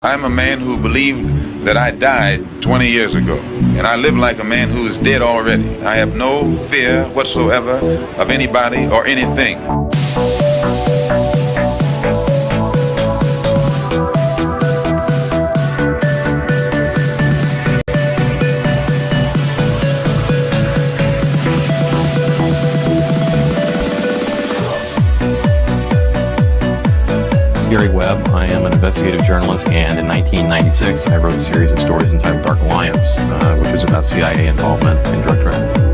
I'm a man who believed that I died 20 years ago, and I live like a man who is dead already. I have no fear whatsoever of anybody or anything. Gary Webb. I am an investigative journalist, and in 1996 I wrote a series of stories entitled Dark Alliance, which was about CIA involvement in drug trafficking.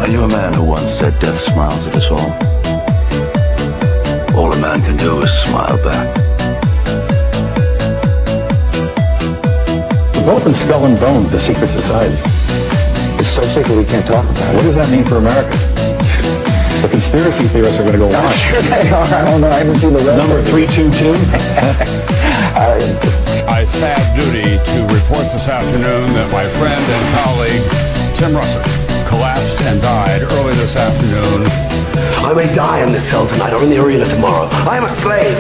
I knew a man who once said death smiles at us all. All a man can do is smile back. We're both in Skull and Bones, the secret society. It's so secret we can't talk about it. What does that mean for America? The conspiracy theorists are going to go on. Sure they are. I don't know. I haven't seen the rest. Number 322. I have duty to report this afternoon that my friend and colleague, Tim Russert, collapsed and died early this afternoon. I may die in this cell tonight or in the arena tomorrow. I am a slave.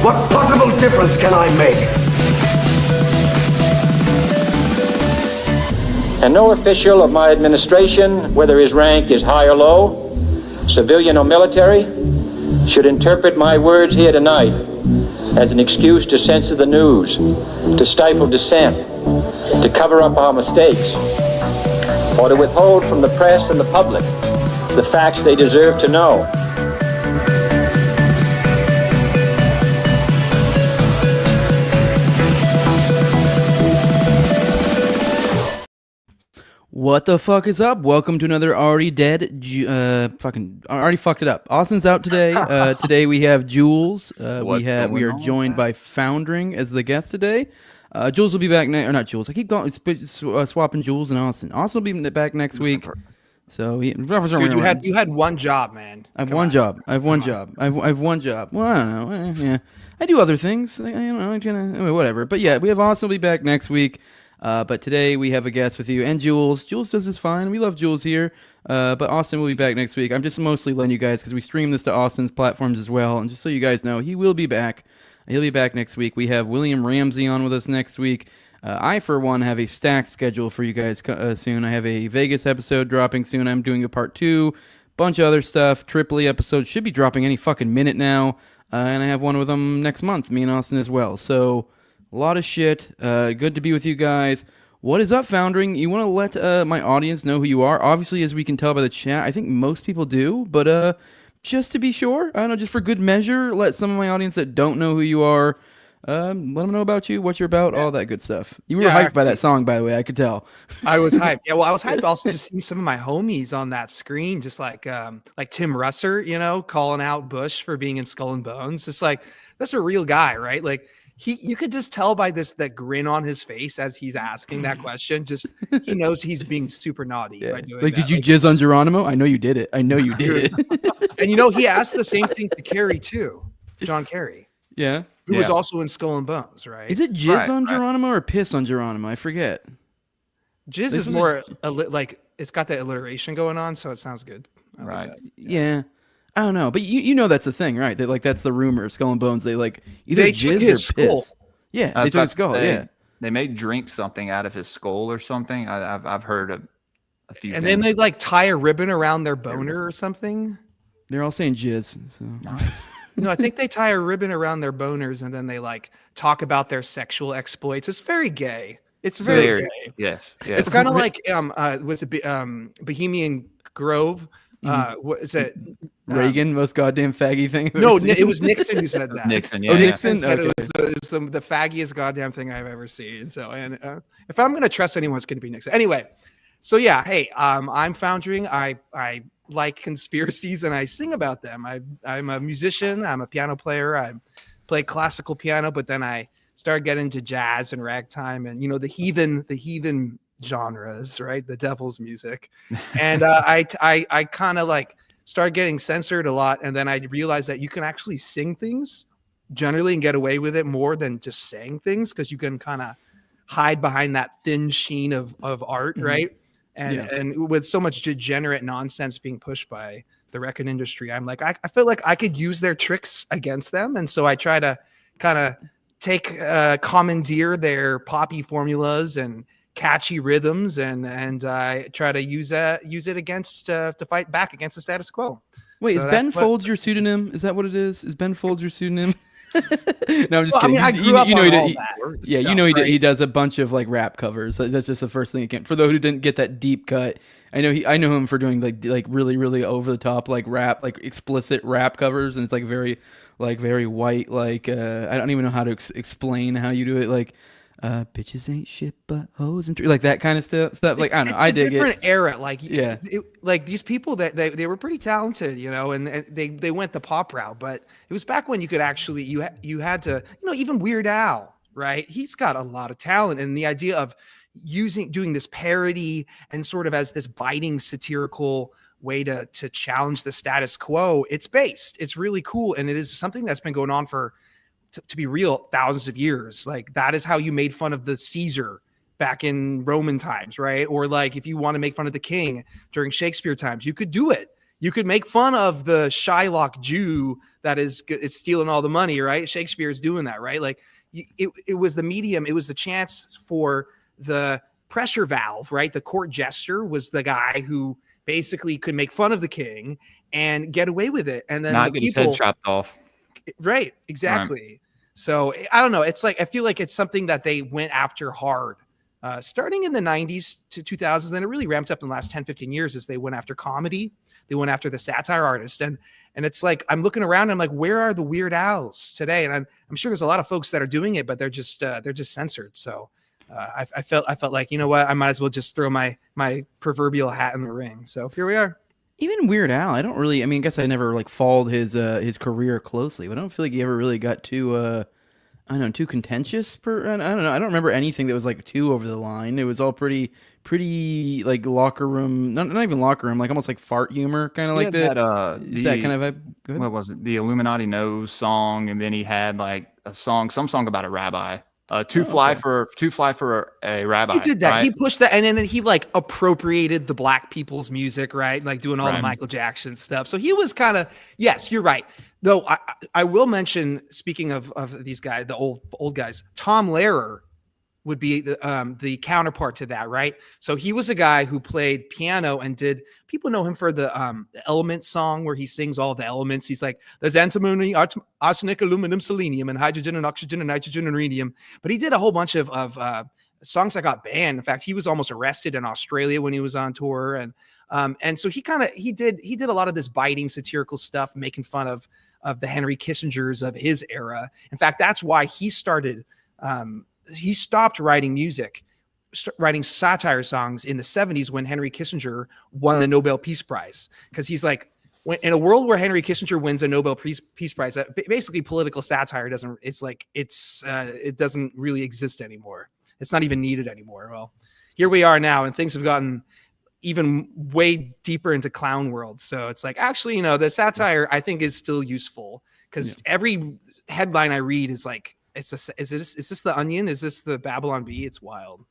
What possible difference can I make? And no official of my administration, whether his rank is high or low, civilian or military, should interpret my words here tonight as an excuse to censor the news, to stifle dissent, to cover up our mistakes, or to withhold from the press and the public the facts they deserve to know. What the fuck is up? Welcome to another already dead, already fucked it up. Austin's out today. Today we have Jules. We are joined by Foundring as the guest today. Jules will be back or not Jules. I keep going swapping Jules and Austin. Austin will be back next week. So dude, you had one job, man. I have one job. Well, I don't know. Yeah, I do other things. Whatever. But yeah, we have Austin will be back next week. But today we have a guest with you and Jules. Jules does this fine. We love Jules here. But Austin will be back next week. I'm just mostly letting you guys, because we stream this to Austin's platforms as well. And just so you guys know, he will be back. He'll be back next week. We have William Ramsey on with us next week. I, for one, have a stacked schedule for you guys soon. I have a Vegas episode dropping soon. I'm doing a part 2. Bunch of other stuff. Tripoli episode should be dropping any fucking minute now. And I have one with them next month, me and Austin as well. So a lot of shit. Good to be with you guys. What is up, Foundring? You want to let my audience know who you are? Obviously, as we can tell by the chat, I think most people do. But just to be sure, I don't know, just for good measure, let some of my audience that don't know who you are, let them know about you, what you're about, all that good stuff. You were hyped by that song, by the way. I could tell. I was hyped. Yeah, well, I was hyped also just seeing some of my homies on that screen, just like Tim Russert, calling out Bush for being in Skull and Bones. Just like, that's a real guy, right? Like, you could just tell by that grin on his face as he's asking that question. Just he knows he's being super naughty by doing that. Did you jizz on Geronimo? I know you did it. And he asked the same thing to Kerry too, John Kerry. Yeah, who was also in Skull and Bones, right? Is it jizz on Geronimo or piss on Geronimo? I forget. Jizz is more like it's got that alliteration going on, so it sounds good. Right. Yeah. I don't know, but you know that's the thing, right? That that's the rumor. Skull and Bones, they either jizz or piss. Skull. Yeah, they took his skull. Yeah, they may drink something out of his skull or something. I've heard a few. And then they tie a ribbon around their boner or something. They're all saying jizz. So. No, I think they tie a ribbon around their boners and then they talk about their sexual exploits. It's very gay. It's very gay. Yes. It's kind of like was it Bohemian Grove? What is it? Reagan, most goddamn faggy thing. No, it was Nixon who said that. Nixon, yeah. Oh, Nixon said it was the faggiest goddamn thing I've ever seen. So, and if I'm gonna trust anyone, it's gonna be Nixon. Anyway, so yeah, hey, I'm Foundring. I like conspiracies and I sing about them. I'm a musician. I'm a piano player. I play classical piano, but then I started getting into jazz and ragtime and the heathen genres, right? The devil's music. And I kind of started getting censored a lot. And then I realized that you can actually sing things generally and get away with it more than just saying things, because you can kind of hide behind that thin sheen of art, right? And with so much degenerate nonsense being pushed by the record industry. I'm like, I feel like I could use their tricks against them. And so I try to kind of commandeer their poppy formulas and catchy rhythms, and I try to use it against to fight back against the status quo. Wait, So is that's Ben Folds your pseudonym? Is that what it is? Is Ben Folds your pseudonym? No, I'm just Well, kidding. I grew up on all that Yeah, stuff, he does a bunch of like rap covers. That's just the first thing. For those who didn't get that deep cut, I know him for doing like really really over the top like rap, like explicit rap covers, and it's like very white. Like I don't even know how to explain how you do it. Like bitches ain't shit but hoes and like that kind of stuff. Like I don't know. I dig it. It's a different era. Like yeah, like these people that they were pretty talented, you know, and they went the pop route. But it was back when you could actually you had to, you know, even Weird Al, right? He's got a lot of talent, and the idea of doing this parody and sort of as this biting satirical way to challenge the status quo. It's really cool, and it is something that's been going on for, to be real, thousands of years. Like that is how you made fun of the Caesar back in Roman times, right? Or like if you want to make fun of the king during Shakespeare times, you could do it. You could make fun of the Shylock Jew that is stealing all the money, right? Shakespeare is doing that, right? Like it was the medium, it was the chance for the pressure valve, right? The court jester was the guy who basically could make fun of the king and get away with it, and then not get his head chopped off. Right, exactly. Right. So I don't know. It's like I feel like it's something that they went after hard, starting in the 90s to 2000s. Then it really ramped up in the last 10, 15 years as they went after comedy. They went after the satire artist, and it's like I'm looking around. And I'm like, where are the Weird Als today? And I'm sure there's a lot of folks that are doing it, but they're just censored. So I felt like, you know what, I might as well just throw my proverbial hat in the ring. So here we are. Even Weird Al, I guess I never like followed his career closely, but I don't feel like he ever really got too too contentious. I don't know. I don't remember anything that was like too over the line. It was all pretty like locker room, not even locker room, like almost like fart humor, kind of like that. That kind of vibe. What was it? The Illuminati Knows song, and then he had like some song about a rabbi. To fly for a rabbi. He did that. Right? He pushed that, and then he like appropriated the black people's music, right? Like doing all the Michael Jackson stuff. So he was kind of, yes, you're right. Though I will mention, speaking of these guys, the old guys, Tom Lehrer would be the counterpart to that, right? So he was a guy who played piano and people know him for the Element song where he sings all the elements. He's like, there's antimony, arsenic, aluminum, selenium, and hydrogen and oxygen and nitrogen and rhenium. But he did a whole bunch of songs that got banned. In fact, he was almost arrested in Australia when he was on tour. And so he did a lot of this biting satirical stuff, making fun of the Henry Kissingers of his era. In fact, that's why he started he stopped writing writing satire songs in the 70s when Henry Kissinger won the Nobel Peace Prize. Because he's like, in a world where Henry Kissinger wins a Nobel Peace Prize, basically political satire it doesn't really exist anymore. It's not even needed anymore. Well, here we are now, and things have gotten even way deeper into clown world. So it's like, actually, the satire I think is still useful, because every headline I read is like, is this the Onion? Is this the Babylon Bee? It's wild.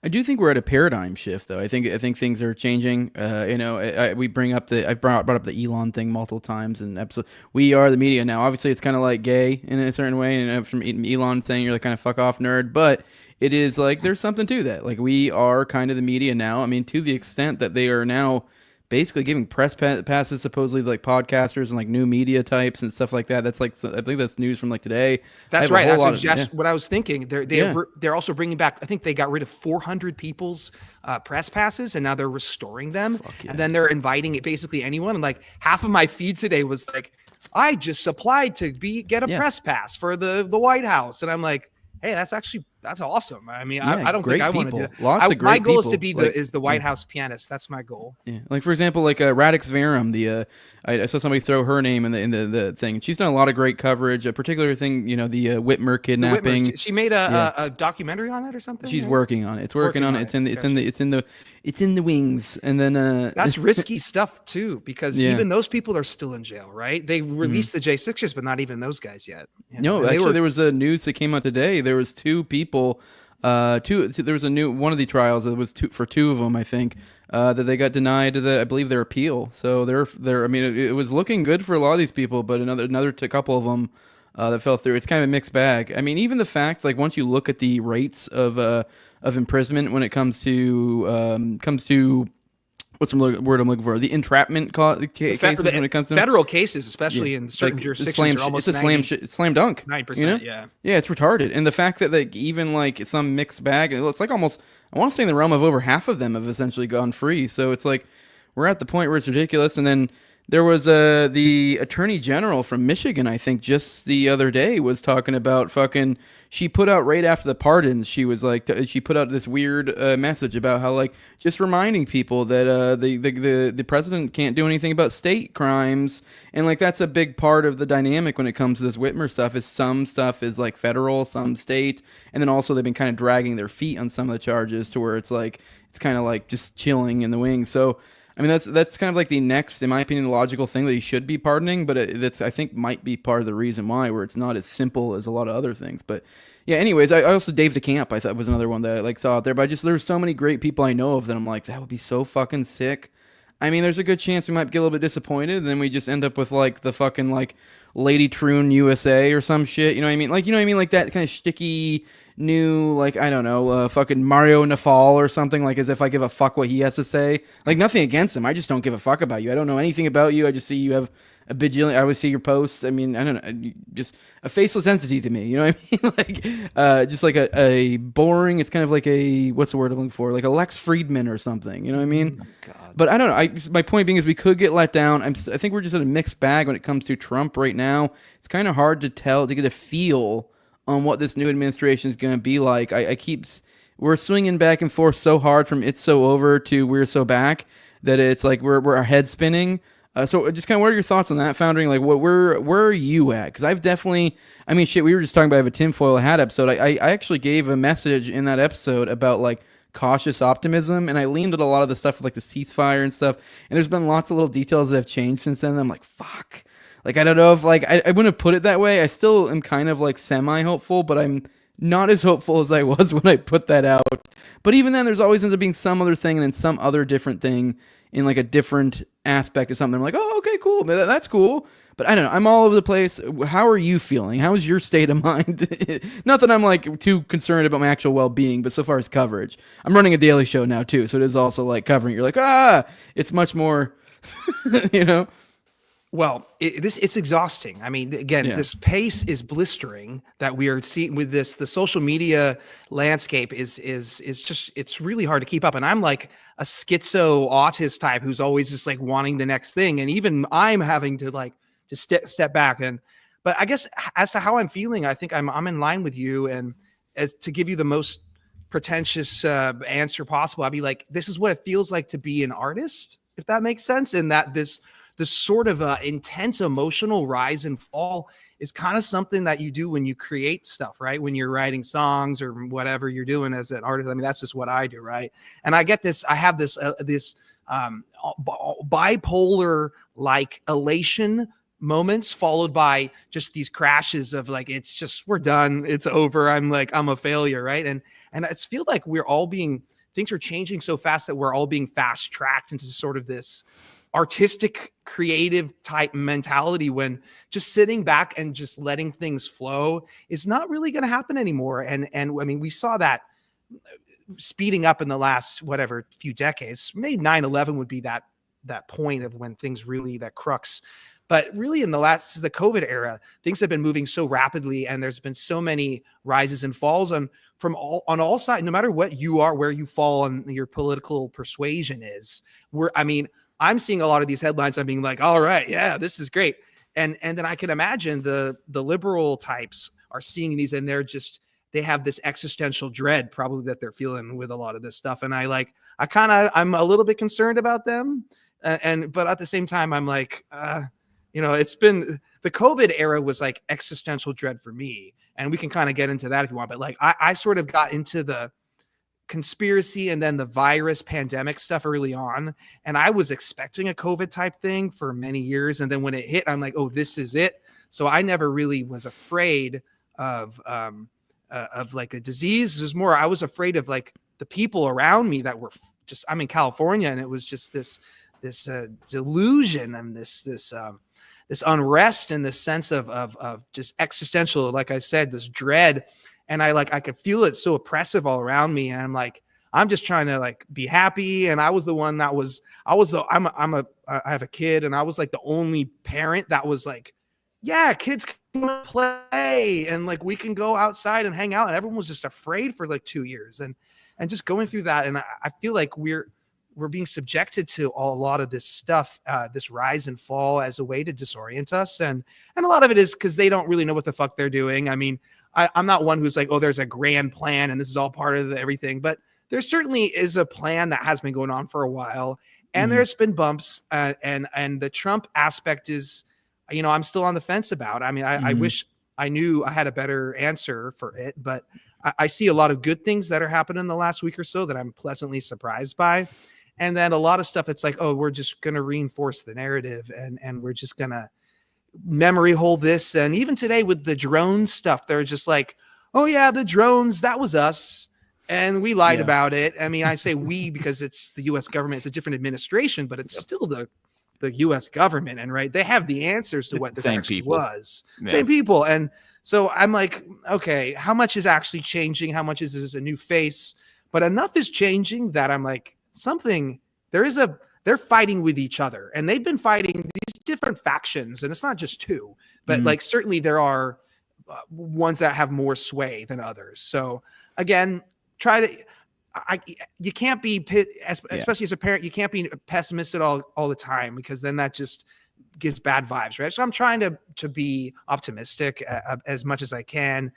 I do think we're at a paradigm shift, though. I think things are changing. We bring up I've brought up the Elon thing multiple times in episode. We are the media now. Obviously, it's kind of like gay in a certain way, and from Elon saying you're like kind of fuck off nerd, but it is like there's something to that. Like we are kind of the media now. I mean, to the extent that they are now basically giving press passes supposedly like podcasters and like new media types and stuff like that. That's like, I think that's news from like today. That's right. That's what I was thinking. They're also bringing back, I think they got rid of 400 people's press passes, and now they're restoring them. Yeah. And then they're inviting basically anyone. And like half of my feed today was like, I just applied to get a press pass for the White House. And I'm like, hey, that's awesome. I mean, I don't think I want to do that. Lots of great my goal people. is to be the White House pianist. That's my goal. Yeah, like for example, like Radix Verum, I saw somebody throw her name in the thing. She's done a lot of great coverage. A particular thing, the Whitmer kidnapping. She made a documentary on it or something. She's working on it. It's working on it. It's in the wings. And then that's risky stuff too, because even those people are still in jail, right? They released the J6ers, but not even those guys yet. No, actually, there was a news that came out today. There was two people. There was one of the trials. It was two of them, I think. that they got denied I believe their appeal. So they're I mean, it was looking good for a lot of these people, but another couple of them that fell through. It's kind of a mixed bag. I mean, even the fact, like, once you look at the rates of imprisonment when it comes to what's the word I'm looking for? The entrapment cases when it comes to federal cases, especially in certain jurisdictions, are almost it's a slam dunk. 9%, you know? Yeah, it's retarded. And the fact that like even like some mixed bag, it's like almost, I want to say in the realm of over half of them have essentially gone free. So it's like we're at the point where it's ridiculous. And then there was the attorney general from Michigan, I think, just the other day was talking about fucking. She put out right after the pardons. She was like, she put out this weird message about how like just reminding people that the president can't do anything about state crimes, and like that's a big part of the dynamic when it comes to this Whitmer stuff. Is some stuff is like federal, some state, and then also they've been kind of dragging their feet on some of the charges to where it's like it's kind of like just chilling in the wings. So. I mean, that's kind of like the next, in my opinion, the logical thing that he should be pardoning, but that's, I think, might be part of the reason why, where it's not as simple as a lot of other things. But yeah, anyways, I also, Dave DeCamp, I thought was another one that I like saw out there, but there's so many great people I know of that I'm like, that would be so fucking sick. I mean, there's a good chance we might get a little bit disappointed, and then we just end up with like the fucking like Lady Troon USA or some shit, you know what I mean? Like, you know what I mean? Like that kind of shticky new, like, I don't know, fucking Mario Nafal or something, like as if I give a fuck what he has to say. Like, nothing against him. I just don't give a fuck about you. I don't know anything about you. I just see you have a bajillion. I always see your posts. I mean, I don't know, just a faceless entity to me. You know what I mean? Like, just like a boring. It's kind of like a, what's the word I'm looking for? Like a Lex Friedman or something. You know what I mean? Oh, God. But I don't know. My point being is we could get let down. I think we're just in a mixed bag when it comes to Trump right now. It's kind of hard to get a feel on what this new administration is going to be like. We're swinging back and forth so hard from it's so over to we're so back that it's like we're our head spinning. So just kind of what are your thoughts on that, Foundring? Like where are you at? Because I've definitely, I mean, shit, we were just talking about I have a tinfoil hat episode. I actually gave a message in that episode about like cautious optimism, and I leaned at a lot of the stuff with like the ceasefire and stuff, and there's been lots of little details that have changed since then, and I'm like, fuck. Like, I don't know if, like, I wouldn't have put it that way. I still am kind of, like, semi-hopeful, but I'm not as hopeful as I was when I put that out. But even then, there's always ends up being some other thing and then some other different thing in, like, a different aspect of something. I'm like, oh, okay, cool. That's cool. But I don't know. I'm all over the place. How are you feeling? How's your state of mind? Not that I'm, like, too concerned about my actual well-being, but so far as coverage. I'm running a daily show now, too, so it is also, like, covering. You're like, it's much more, you know? Well, it's exhausting. I mean, again, this pace is blistering that we are seeing with this. The social media landscape is just, it's really hard to keep up. And I'm like a schizo autist type who's always just like wanting the next thing. And even I'm having to like just step back. But I guess as to how I'm feeling, I think I'm in line with you. And as to give you the most pretentious answer possible, I'd be like, this is what it feels like to be an artist, if that makes sense. And that this sort of intense emotional rise and fall is kind of something that you do when you create stuff, right? When you're writing songs or whatever you're doing as an artist. I mean, that's just what I do, right? And I get this, I have this bipolar like elation moments followed by just these crashes of like, it's just, we're done. It's over. I'm a failure, right? And it's feel like things are changing so fast that we're all being fast tracked into sort of this artistic, creative type mentality when just sitting back and just letting things flow is not really going to happen anymore. And I mean, we saw that speeding up in the last, few decades. Maybe 9/11 would be that point of when things really, that crux. But really in the COVID era, things have been moving so rapidly and there's been so many rises and falls on all sides, no matter what you are, where you fall on your political persuasion is. I'm seeing a lot of these headlines. I'm being like, all right, yeah, this is great. And then I can imagine the liberal types are seeing these and they have this existential dread probably that they're feeling with a lot of this stuff. And I'm a little bit concerned about them. But at the same time, I'm like, it's been, the COVID era was like existential dread for me. And we can kind of get into that if you want. But like, I sort of got into the conspiracy and then the virus pandemic stuff early on. And I was expecting a COVID type thing for many years. And then when it hit, I'm like, oh, this is it. So I never really was afraid of like a disease. It was more, I was afraid of like the people around me that were just, I'm in California, and it was just this delusion and this unrest and this sense of just existential, like I said, this dread. And I could feel it so oppressive all around me. And I'm like, I'm just trying to like be happy. And I was the one that I have a kid, and I was like the only parent that was like, yeah, kids can play and like we can go outside and hang out. And everyone was just afraid for like 2 years and just going through that. And I feel like we're being subjected to a lot of this stuff, this rise and fall as a way to disorient us. And a lot of it is because they don't really know what the fuck they're doing. I mean, I'm not one who's like, oh, there's a grand plan and this is all part of everything, but there certainly is a plan that has been going on for a while, and there's been bumps, and the Trump aspect is, I'm still on the fence about. I mean, I wish I knew I had a better answer for it, but I see a lot of good things that are happening in the last week or so that I'm pleasantly surprised by. And then a lot of stuff, it's like, oh, we're just going to reinforce the narrative, and we're just going to memory hold this. And even today with the drone stuff, they're just like, oh yeah, the drones, that was us. And we lied about it. I mean, I say we because it's the U.S. government. It's a different administration, but it's still the U.S. government. And right, they have the answers to what this actually was. Same people. And so I'm like, okay, how much is actually changing? How much is this a new face? But enough is changing that I'm like, they're fighting with each other. And they've been fighting these different factions. And it's not just two, but like certainly there are ones that have more sway than others. So again, you can't be especially as a parent, you can't be pessimistic all the time, because then that just gives bad vibes, right? So I'm trying to be optimistic as much as I can.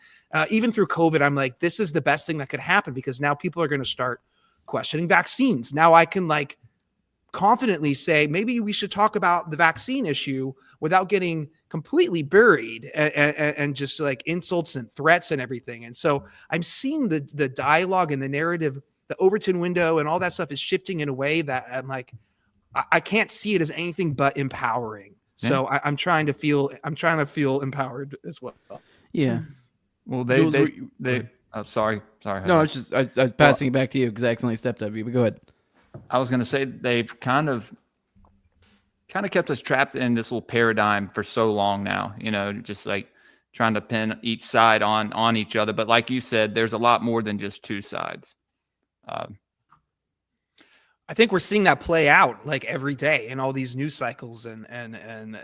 Even through COVID, I'm like, this is the best thing that could happen, because now people are going to start questioning vaccines. Now I can like confidently say, maybe we should talk about the vaccine issue without getting completely buried and just like insults and threats and everything. And so I'm seeing the dialogue and the narrative, the Overton window and all that stuff is shifting in a way that I'm like, I can't see it as anything but empowering. Yeah. So I'm trying to feel empowered as well. Yeah. Well, they sorry. No, I was passing it back to you because I accidentally stepped up you, but go ahead. I was going to say they've kind of kept us trapped in this little paradigm for so long now, just like trying to pin each side on each other. But like you said, there's a lot more than just two sides. I think we're seeing that play out like every day in all these news cycles. And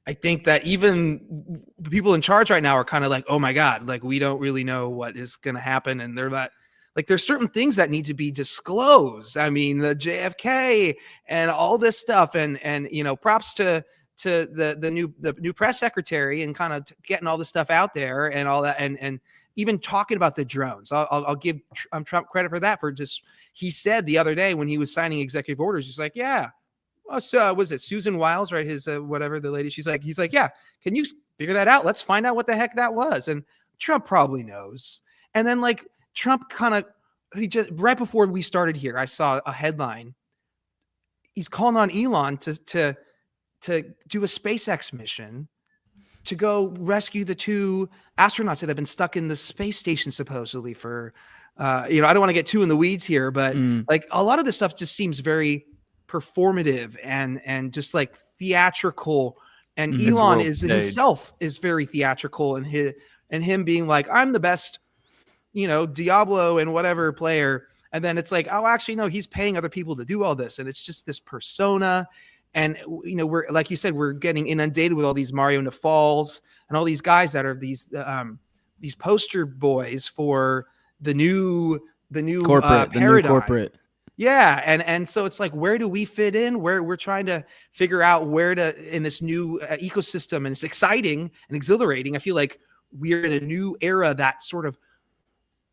I think that even the people in charge right now are kind of like, oh my God, like we don't really know what is going to happen. And they're not like, there's certain things that need to be disclosed. I mean, the JFK and all this stuff and props to the new press secretary and kind of getting all this stuff out there and all that. And even talking about the drones, I'll give Trump credit for that. He said the other day when he was signing executive orders, he's like, yeah, so was it Susan Wiles, right? His whatever the lady, he's like, yeah, can you figure that out? Let's find out what the heck that was. And Trump probably knows. And then like Trump he just right before we started here, I saw a headline. He's calling on Elon to do a SpaceX mission to go rescue the two astronauts that have been stuck in the space station supposedly for, I don't want to get too in the weeds here, but like a lot of this stuff just seems very performative and just like theatrical. And Elon himself is very theatrical, and him being like, I'm the best, Diablo and whatever player. And then it's like, oh, actually, no, he's paying other people to do all this. And it's just this persona. And, we're, like you said, we're getting inundated with all these Mario Nafals and all these guys that are these poster boys for the new corporate, paradigm. the new corporate. Yeah. And so it's like, where do we fit in? Where we're trying to figure out where to in this new ecosystem. And it's exciting and exhilarating. I feel like we're in a new era that sort of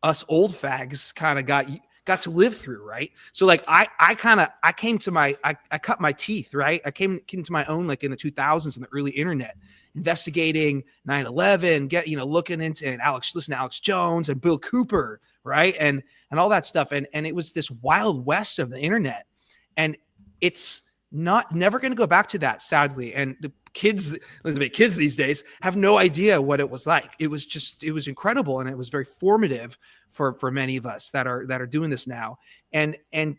us old fags kind of got to live through, right? So like I cut my teeth, right? I came to my own like in the 2000s in the early internet, investigating 9/11, looking into listen to Alex Jones and Bill Cooper, right? And all that stuff. And it was this wild west of the internet. And it's never going to go back to that, sadly. And the kids these days have no idea what it was like. It was incredible, and it was very formative for many of us that are doing this now. And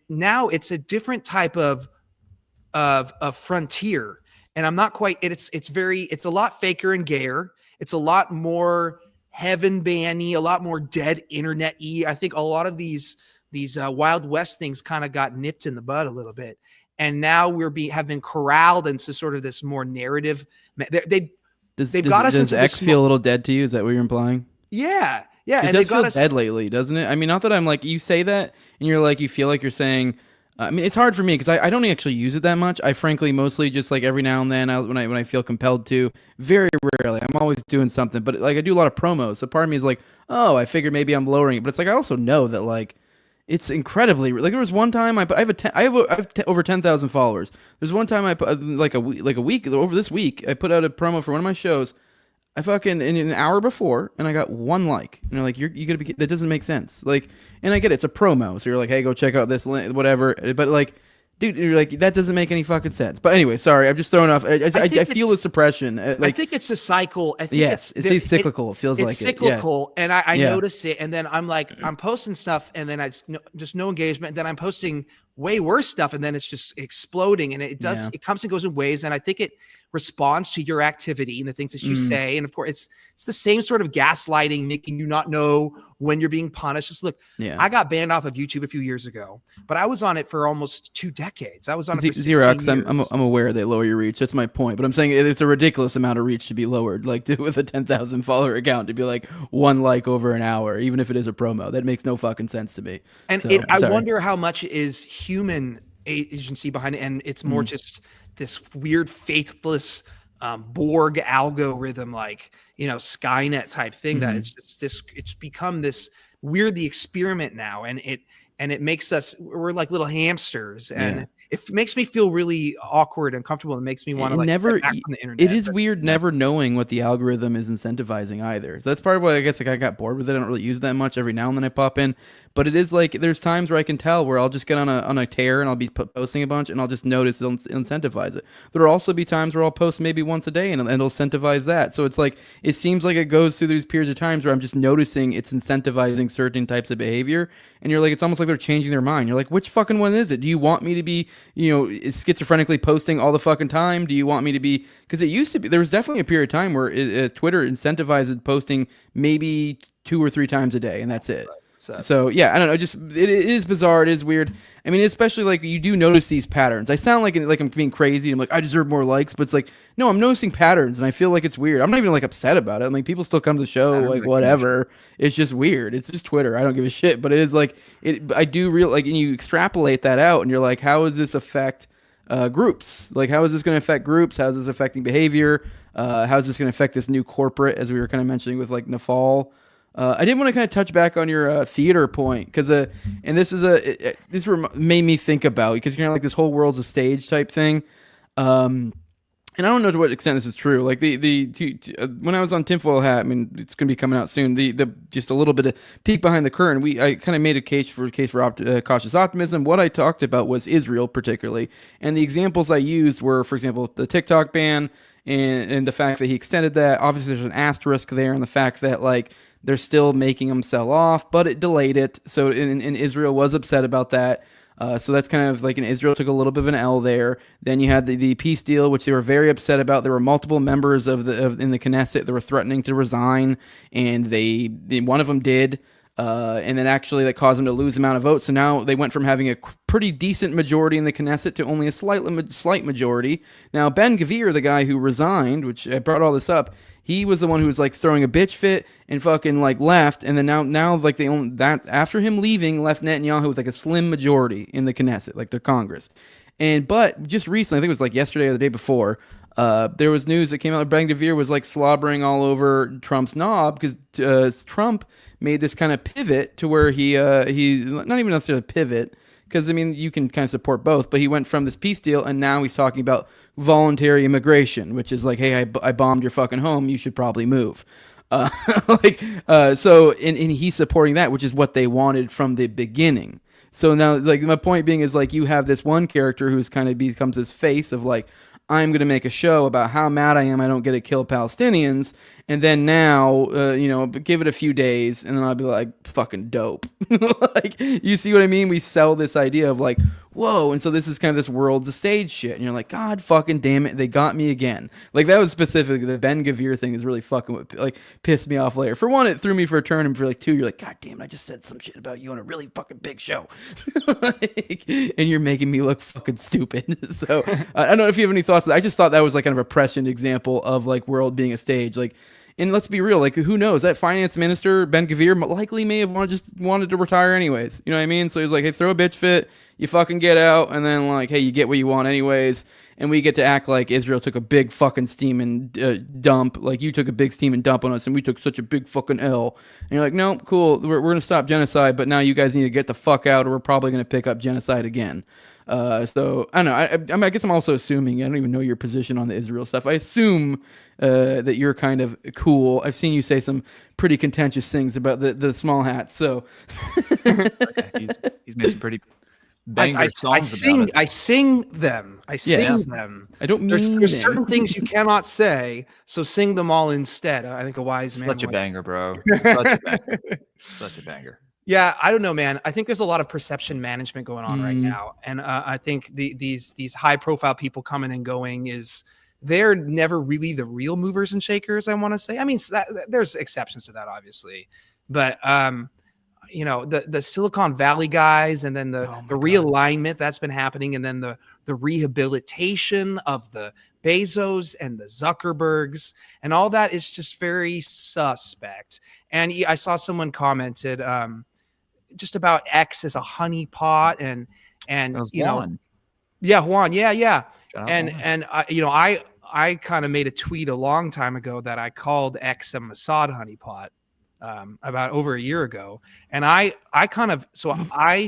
now it's a different type of frontier. And I'm not quite. It's a lot faker and gayer. It's a lot more heaven banny, a lot more dead internet-y. I think a lot of these Wild West things kind of got nipped in the bud a little bit, and now have been corralled into sort of this more narrative. Does X feel a little dead to you? Is that what you're implying? Yeah. It does feel dead lately, doesn't it? I mean, not that I'm like, you say that and you're like, you feel like you're saying. I mean, it's hard for me because I don't actually use it that much. I frankly mostly just like every now and then when I feel compelled to. Very rarely. I'm always doing something, but like I do a lot of promos. So part of me is like, oh, I figured maybe I'm lowering it, but it's like I also know that like it's incredibly like there was one time I have over 10,000 followers. There's one time I put like a week over this week I put out a promo for one of my shows. I fucking in an hour before, and I got 1 like. And you're like, you gotta be. That doesn't make sense. Like, and I get it, it's a promo, so you're like, hey, go check out this link, whatever. But like, dude, you're like, that doesn't make any fucking sense. But anyway, sorry, I'm just throwing off. I feel the suppression. Like, I think it's a cycle. I think it's cyclical. It feels like it's cyclical, and I notice it, and then I'm like, I'm posting stuff, and then just no engagement. And then I'm posting way worse stuff, and then it's just exploding, and it comes and goes in waves, and I think it responds to your activity and the things that you say. And of course it's the same sort of gaslighting, making you not know when you're being punished. Just look, I got banned off of YouTube a few years ago, but I was on it for almost 2 decades. I was on it for 16 Xerox, years. I'm aware they lower your reach. That's my point. But I'm saying it's a ridiculous amount of reach to be lowered. Like with a 10,000 follower account to be like 1 like over an hour, even if it is a promo. That makes no fucking sense to me. And I wonder how much is human agency behind it, and it's more just this weird faithless Borg algorithm, like Skynet type thing, that it's become this weird experiment now, and it makes us, we're like little hamsters, and it makes me feel really awkward and uncomfortable. It makes me want to like step back from the internet. It is weird never knowing what the algorithm is incentivizing either. So that's part of why I guess like I got bored with it. I don't really use it that much. Every now and then I pop in, but it is like there's times where I can tell where I'll just get on a tear and I'll be posting a bunch and I'll just notice it'll incentivize it. There'll also be times where I'll post maybe once a day and it'll incentivize that. So it's like it seems like it goes through these periods of times where I'm just noticing it's incentivizing certain types of behavior, and you're like, it's almost like they're changing their mind. You're like, which fucking one is it? Do you want me to be schizophrenically posting all the fucking time? Do you want me to be, because it used to be, there was definitely a period of time where Twitter incentivized posting maybe 2 or 3 times a day, and that's it. So yeah, I don't know. Just it is bizarre. It is weird. I mean, especially like you do notice these patterns. I sound like I'm being crazy. I'm like, I deserve more likes, but it's like, no, I'm noticing patterns, and I feel like it's weird. I'm not even like upset about it. I'm like, people still come to the show, like whatever. It's just weird. It's just Twitter. I don't give a shit. But it is like I do real like, and you extrapolate that out, and you're like, how does this affect groups? Like, how is this going to affect groups? How is this affecting behavior? How is this going to affect this new corporate, as we were kind of mentioning with like Nafal? I did want to kind of touch back on your theater point, because and this is this made me think about, because you're kind of like this whole world's a stage type thing, and I don't know to what extent this is true. Like when I was on Tinfoil Hat, I mean, it's gonna be coming out soon. The just a little bit of peek behind the curtain. I kind of made a case for cautious optimism. What I talked about was Israel particularly, and the examples I used were, for example, the TikTok ban and the fact that he extended that. Obviously, there's an asterisk there, and the fact that like they're still making them sell off, but it delayed it. So in Israel was upset about that. So that's kind of like, in Israel took a little bit of an L there. Then you had the peace deal, which they were very upset about. There were multiple members in the Knesset that were threatening to resign, and one of them did. And then actually that caused them to lose the amount of votes. So now they went from having a pretty decent majority in the Knesset to only a slight majority. Now Ben Gvir, the guy who resigned, which I brought all this up, he was the one who was like throwing a bitch fit and fucking like left. And then now like they own that, after him leaving, left Netanyahu with like a slim majority in the Knesset, like their Congress. But just recently, I think it was like yesterday or the day before, there was news that came out that Ben Gvir was like slobbering all over Trump's knob, because Trump made this kind of pivot to where he not even necessarily pivot, because I mean you can kind of support both, but he went from this peace deal and now he's talking about voluntary immigration, which is like, hey, I bombed your fucking home, you should probably move. So he's supporting that, which is what they wanted from the beginning. So now, like, my point being is like, you have this one character who's kind of becomes this face of like, I'm going to make a show about how mad I am I don't get to kill Palestinians. And then now, give it a few days, and then I'll be like, fucking dope. Like, you see what I mean? We sell this idea of like, whoa. And so this is kind of this world's a stage shit. And you're like, God fucking damn it, they got me again. Like, that was specifically the Ben Gavir thing is really fucking, like, pissed me off later. For one, it threw me for a turn, and for like two, you're like, God damn it, I just said some shit about you on a really fucking big show. Like, and you're making me look fucking stupid. So I don't know if you have any thoughts. I just thought that was like kind of a prescient example of like world being a stage. Like, and let's be real, like, who knows? That finance minister, Ben Gavir, likely may have wanted to retire anyways. You know what I mean? So he's like, hey, throw a bitch fit, you fucking get out, and then, like, hey, you get what you want anyways, and we get to act like Israel took a big fucking steam and dump, like you took a big steam and dump on us, and we took such a big fucking L. And you're like, no, cool, we're going to stop genocide, but now you guys need to get the fuck out, or we're probably going to pick up genocide again. So I don't know. I guess I'm also assuming, I don't even know your position on the Israel stuff. I assume that you're kind of cool. I've seen you say some pretty contentious things about the small hats. So he's made some pretty banger songs about it. I sing them. I don't mean there's certain things you cannot say, so sing them all instead. I think a wise man. Such a banger, bro. Such a banger. Such a banger. Yeah, I don't know, man. I think there's a lot of perception management going on right now, and I think these high profile people coming and going they're never really the real movers and shakers. I want to say. I mean, there's exceptions to that, obviously, but the Silicon Valley guys, and then the realignment that's been happening, and then the rehabilitation of the Bezos and the Zuckerbergs, and all that is just very suspect. And I saw someone commented just about X as a honeypot, and Juan. Juan, yeah. And I kind of made a tweet a long time ago that I called X a Mossad honeypot about over a year ago, and I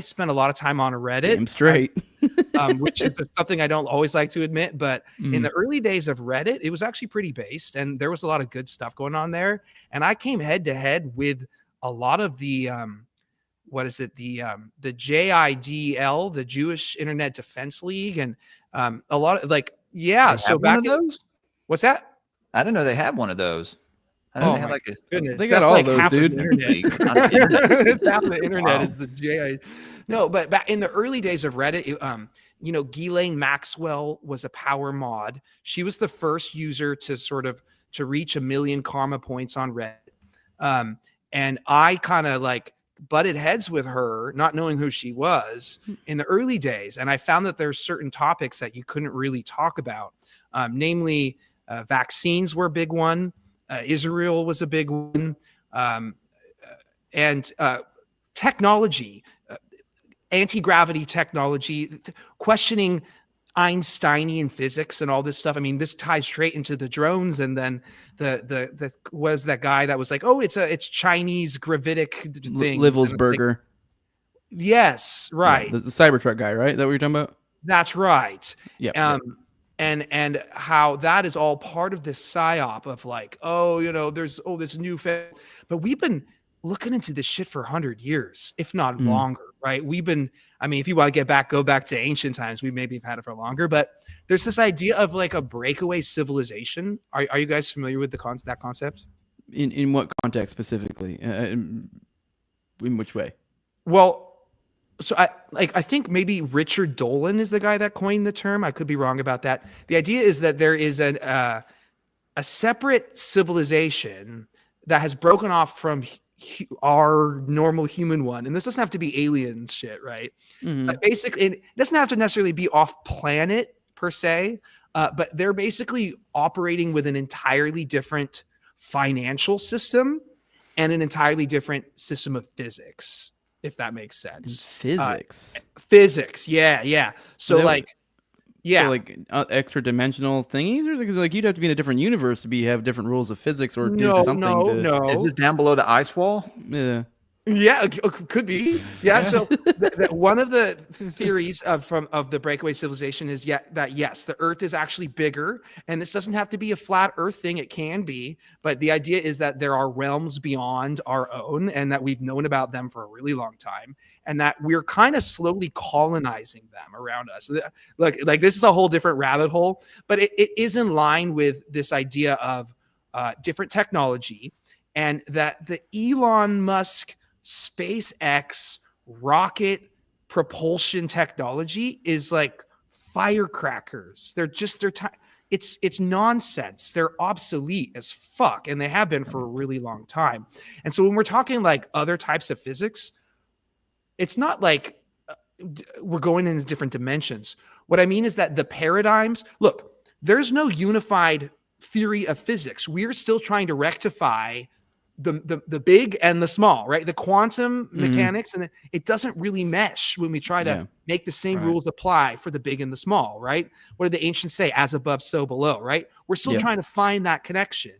spent a lot of time on Reddit. Damn straight. Which is something I don't always like to admit, but in the early days of Reddit, it was actually pretty based, and there was a lot of good stuff going on there. And I came head to head with a lot of the the JIDL, the Jewish Internet Defense League, and a lot of So back those, what's that? I didn't know they had one of those. I didn't have goodness. They got all like those, dude. It's half the internet is the JI. No, but back in the early days of Reddit, Ghislaine Maxwell was a power mod. She was the first user to reach 1 million karma points on Reddit. And I kind of like butted heads with her, not knowing who she was in the early days. And I found that there's certain topics that you couldn't really talk about. Namely, vaccines were a big one. Israel was a big one. And technology, anti-gravity technology, questioning Einsteinian physics and all this stuff. I mean, this ties straight into the drones, and then the was that guy that was like, oh, it's Chinese gravitic thing. Livelsberger. Like, yes, right. Yeah, the Cybertruck guy, right? That what you're talking about? That's right. Yeah. And how that is all part of this psyop of like, there's this new but we've been looking into this shit for 100 years, if not longer, right? If you want to go back to ancient times, we maybe have had it for longer, but there's this idea of like a breakaway civilization. Are you guys familiar with that concept? In what context specifically? In which way? Well, so I think maybe Richard Dolan is the guy that coined the term. I could be wrong about that. The idea is that there is a separate civilization that has broken off from our normal human one, and this doesn't have to be alien shit, right? But basically, it doesn't have to necessarily be off planet per se, but they're basically operating with an entirely different financial system and an entirely different system of physics, if that makes sense. Physics, yeah. So extra dimensional thingies, or because like you'd have to be in a different universe to have different rules of physics or do something. No. Is this down below the ice wall? Yeah. Yeah, could be. Yeah. So one of the theories of the breakaway civilization is that yes, the Earth is actually bigger, and this doesn't have to be a flat Earth thing. It can be, but the idea is that there are realms beyond our own, and that we've known about them for a really long time, and that we're kind of slowly colonizing them around us. Look, like this is a whole different rabbit hole, but it is in line with this idea of different technology, and that the Elon Musk SpaceX rocket propulsion technology is like firecrackers. It's nonsense. They're obsolete as fuck, and they have been for a really long time. And so when we're talking like other types of physics, it's not like we're going into different dimensions. What I mean is that the paradigms, look, there's no unified theory of physics. We're still trying to rectify the big and the small, right? The quantum mechanics, and it doesn't really mesh when we try to make the same rules apply for the big and the small, right? What did the ancients say? As above, so below, right? We're still trying to find that connection.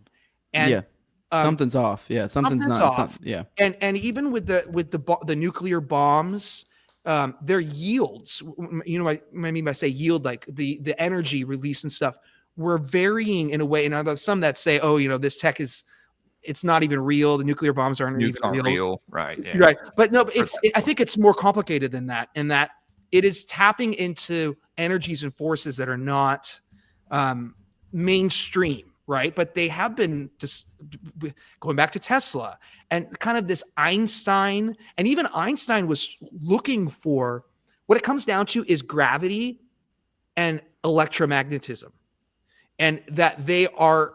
And something's off. Yeah, something's not off. And even with the nuclear bombs, their yields, you know what I mean by say yield, like the energy release and stuff, were varying in a way. And there's some that say, oh, this tech it's not even real. The nuclear bombs aren't even real. Right. Yeah. Right. But no, I think it's more complicated than that, in that it is tapping into energies and forces that are not mainstream, right? But they have been just going back to Tesla and kind of this Einstein, and even Einstein was looking for what it comes down to is gravity and electromagnetism, and that they are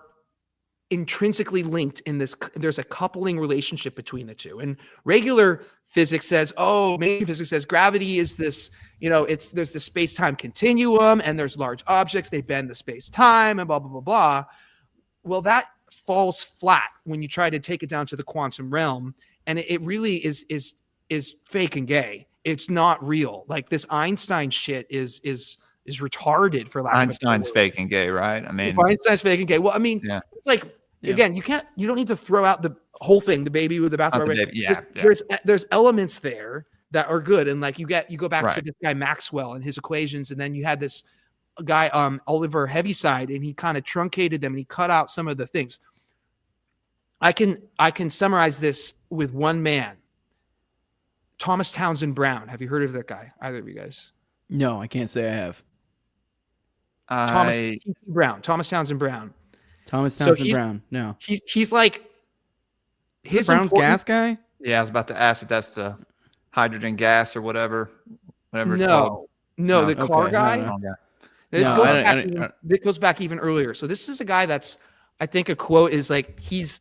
intrinsically linked in this. There's a coupling relationship between the two. And regular physics says, mainstream physics says gravity is this, there's the space-time continuum, and there's large objects, they bend the space-time, and blah, blah, blah, blah. Well, that falls flat when you try to take it down to the quantum realm, and it really is fake and gay. It's not real. Like this Einstein shit is retarded, for lack of Einstein's fake and gay, right? I mean, Einstein's fake and gay. Well, I mean, it's like, again, you don't need to throw out the whole thing, the baby with the bathwater. There's elements there that are good. And like you go back to this guy Maxwell and his equations. And then you had this guy, Oliver Heaviside, and he kind of truncated them and he cut out some of the things. I can summarize this with one man, Thomas Townsend Brown. Have you heard of that guy? Either of you guys? No, I can't say I have. Thomas Townsend Brown. Thomas Townsend Brown. No. He's like his Brown's gas guy? Yeah, I was about to ask if that's the hydrogen gas or whatever it's called. No, the car guy. No. This goes back even earlier. So this is a guy that's, I think a quote is like, his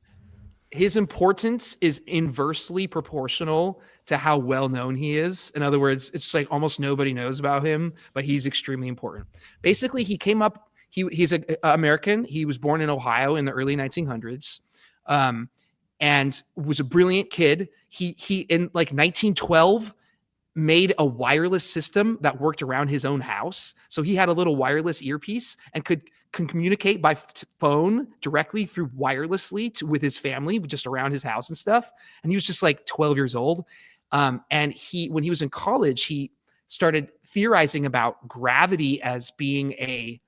importance is inversely proportional to how well known he is. In other words, it's like almost nobody knows about him, but he's extremely important. Basically, he came up, he's an American. He was born in Ohio in the early 1900s, and was a brilliant kid. He in like 1912 made a wireless system that worked around his own house. So he had a little wireless earpiece and could communicate by phone directly through wirelessly with his family, just around his house and stuff. And he was just like 12 years old. And when he was in college, he started theorizing about gravity as being a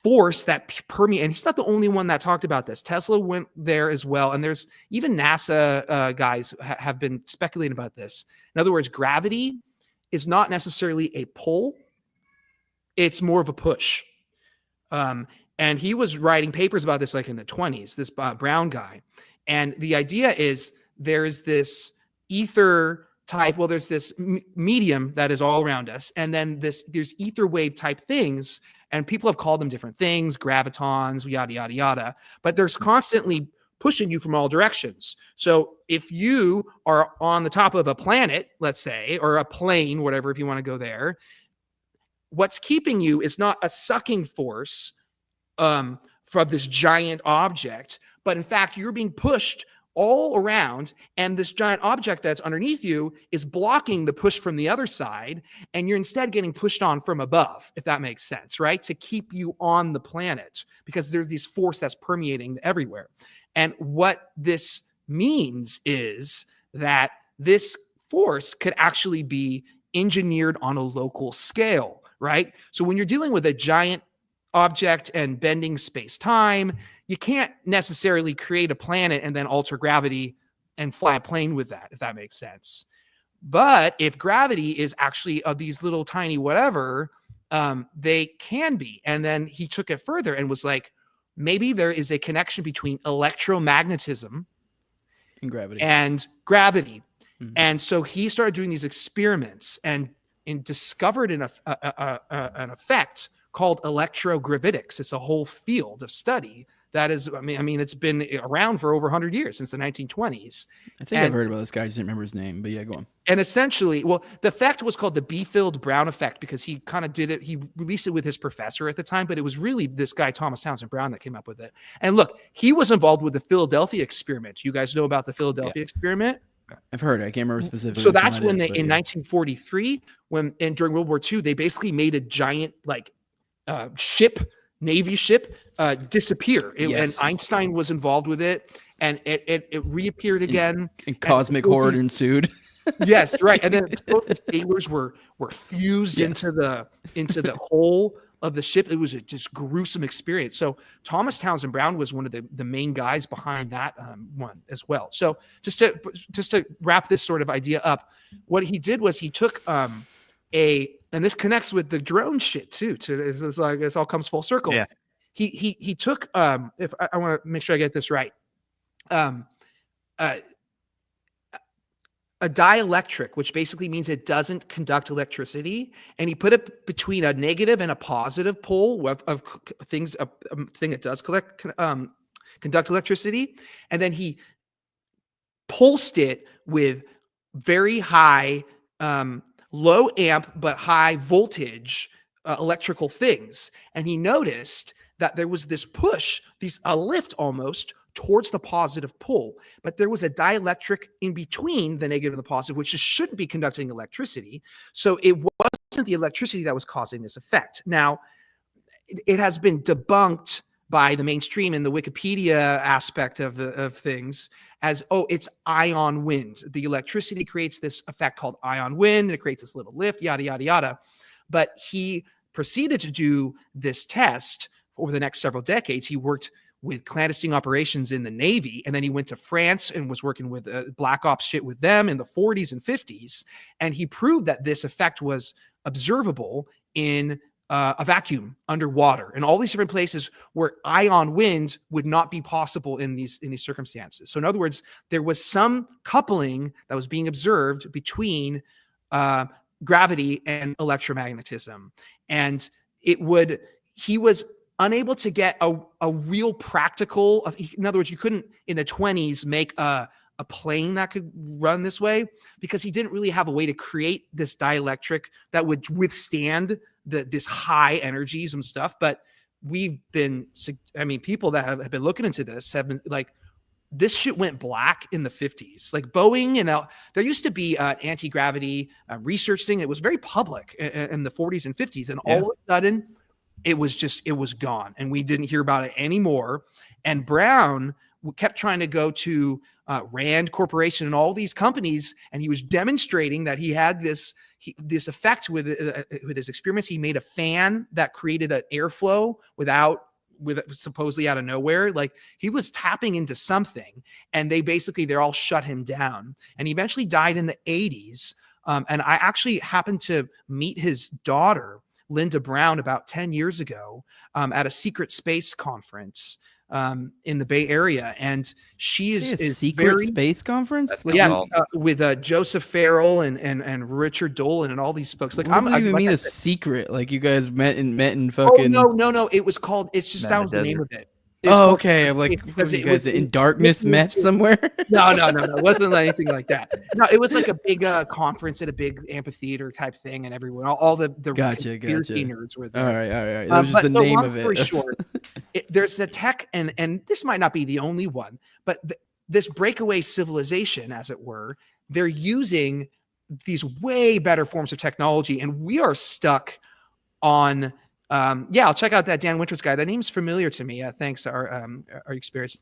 force that permeates. And he's not the only one that talked about this. Tesla went there as well. And there's even NASA guys have been speculating about this. In other words, gravity is not necessarily a pull. It's more of a push. And he was writing papers about this like in the 1920s, this Brown guy. And the idea is there's this ether type, there's this medium that is all around us. And then there's ether wave type things, and people have called them different things, gravitons, yada, yada, yada. But there's constantly pushing you from all directions. So if you are on the top of a planet, let's say, or a plane, whatever, if you want to go there, what's keeping you is not a sucking force from this giant object, but in fact, you're being pushed all around, and this giant object that's underneath you is blocking the push from the other side, and you're instead getting pushed on from above, if that makes sense, right? To keep you on the planet, because there's this force that's permeating everywhere. And what this means is that this force could actually be engineered on a local scale, right? So when you're dealing with a giant object and bending space-time, you can't necessarily create a planet and then alter gravity and fly a plane with that, if that makes sense. But if gravity is actually of these little tiny whatever, they can be. And then he took it further and was like, maybe there is a connection between electromagnetism and gravity. Mm-hmm. And so he started doing these experiments and discovered an effect called electrogravitics. It's a whole field of study that is, I mean, it's been around for over 100 years, since the 1920s. I think I've heard about this guy. I just didn't remember his name, but yeah, go on. And essentially, well, the effect was called the Biefeld-Brown effect because he kind of did it. He released it with his professor at the time, but it was really this guy, Thomas Townsend Brown, that came up with it. And look, he was involved with the Philadelphia experiment. You guys know about the Philadelphia experiment? I've heard it. I can't remember specifically. So that's when they, in 1943, and during World War II, they basically made a giant ship, Navy ship, disappear. And Einstein was involved with it, and it reappeared again. And cosmic horde ensued. Yes, right. And then the sailors were fused into the hull of the ship. It was a just gruesome experience. So Thomas Townsend Brown was one of the main guys behind that one as well. So just to wrap this sort of idea up, what he did was he took and this connects with the drone shit too. It's like it all comes full circle. Yeah. He took if I want to make sure I get this right, a dielectric, which basically means it doesn't conduct electricity, and he put it between a negative and a positive pole of things, a thing that does conduct electricity, and then he pulsed it with very high, low amp but high voltage electrical things, and he noticed that there was this push, a lift almost, towards the positive pole, but there was a dielectric in between the negative and the positive, which just shouldn't be conducting electricity. So it wasn't the electricity that was causing this effect. Now, it has been debunked by the mainstream and the Wikipedia aspect of things as, it's ion wind. The electricity creates this effect called ion wind, and it creates this little lift, yada, yada, yada. But he proceeded to do this test over the next several decades. He worked with clandestine operations in the Navy, and then he went to France and was working with black ops shit with them in the 40s and 50s, and he proved that this effect was observable in a vacuum underwater and all these different places where ion wind would not be possible in these circumstances. So in other words, there was some coupling that was being observed between gravity and electromagnetism, and he was unable to get a real practical, in other words, you couldn't in the 20s make a plane that could run this way because he didn't really have a way to create this dielectric that would withstand this high energies and stuff. But people that have been looking into this have been like, this shit went black in the 50s. Like Boeing, there used to be an anti-gravity research thing that was very public in the 40s and 50s. And all of a sudden, it was gone, and we didn't hear about it anymore. And Brown kept trying to go to Rand Corporation and all these companies, and he was demonstrating that he had this effect with his experiments. He made a fan that created an airflow with supposedly out of nowhere. Like, he was tapping into something, and they're all shut him down. And he eventually died in the 80s. And I actually happened to meet his daughter, Linda Brown, about 10 years ago at a secret space conference in the Bay Area. And she is secret space conference? With Joseph Farrell and Richard Dolan and all these folks. Like, what do you mean a secret? Like, you guys met in fucking... Oh, no. It was called, that was the name of it. Okay. I'm like, because you guys in darkness met somewhere? No. It wasn't anything like that. No, it was like a big conference at a big amphitheater type thing, and everyone, all the gotcha. nerds were there. All right. That was just the name of it. Short, there's the tech, and this might not be the only one, but this breakaway civilization, as it were, they're using these way better forms of technology, and we are stuck on... I'll check out that Dan Winters guy. That name's familiar to me. Thanks to our experience.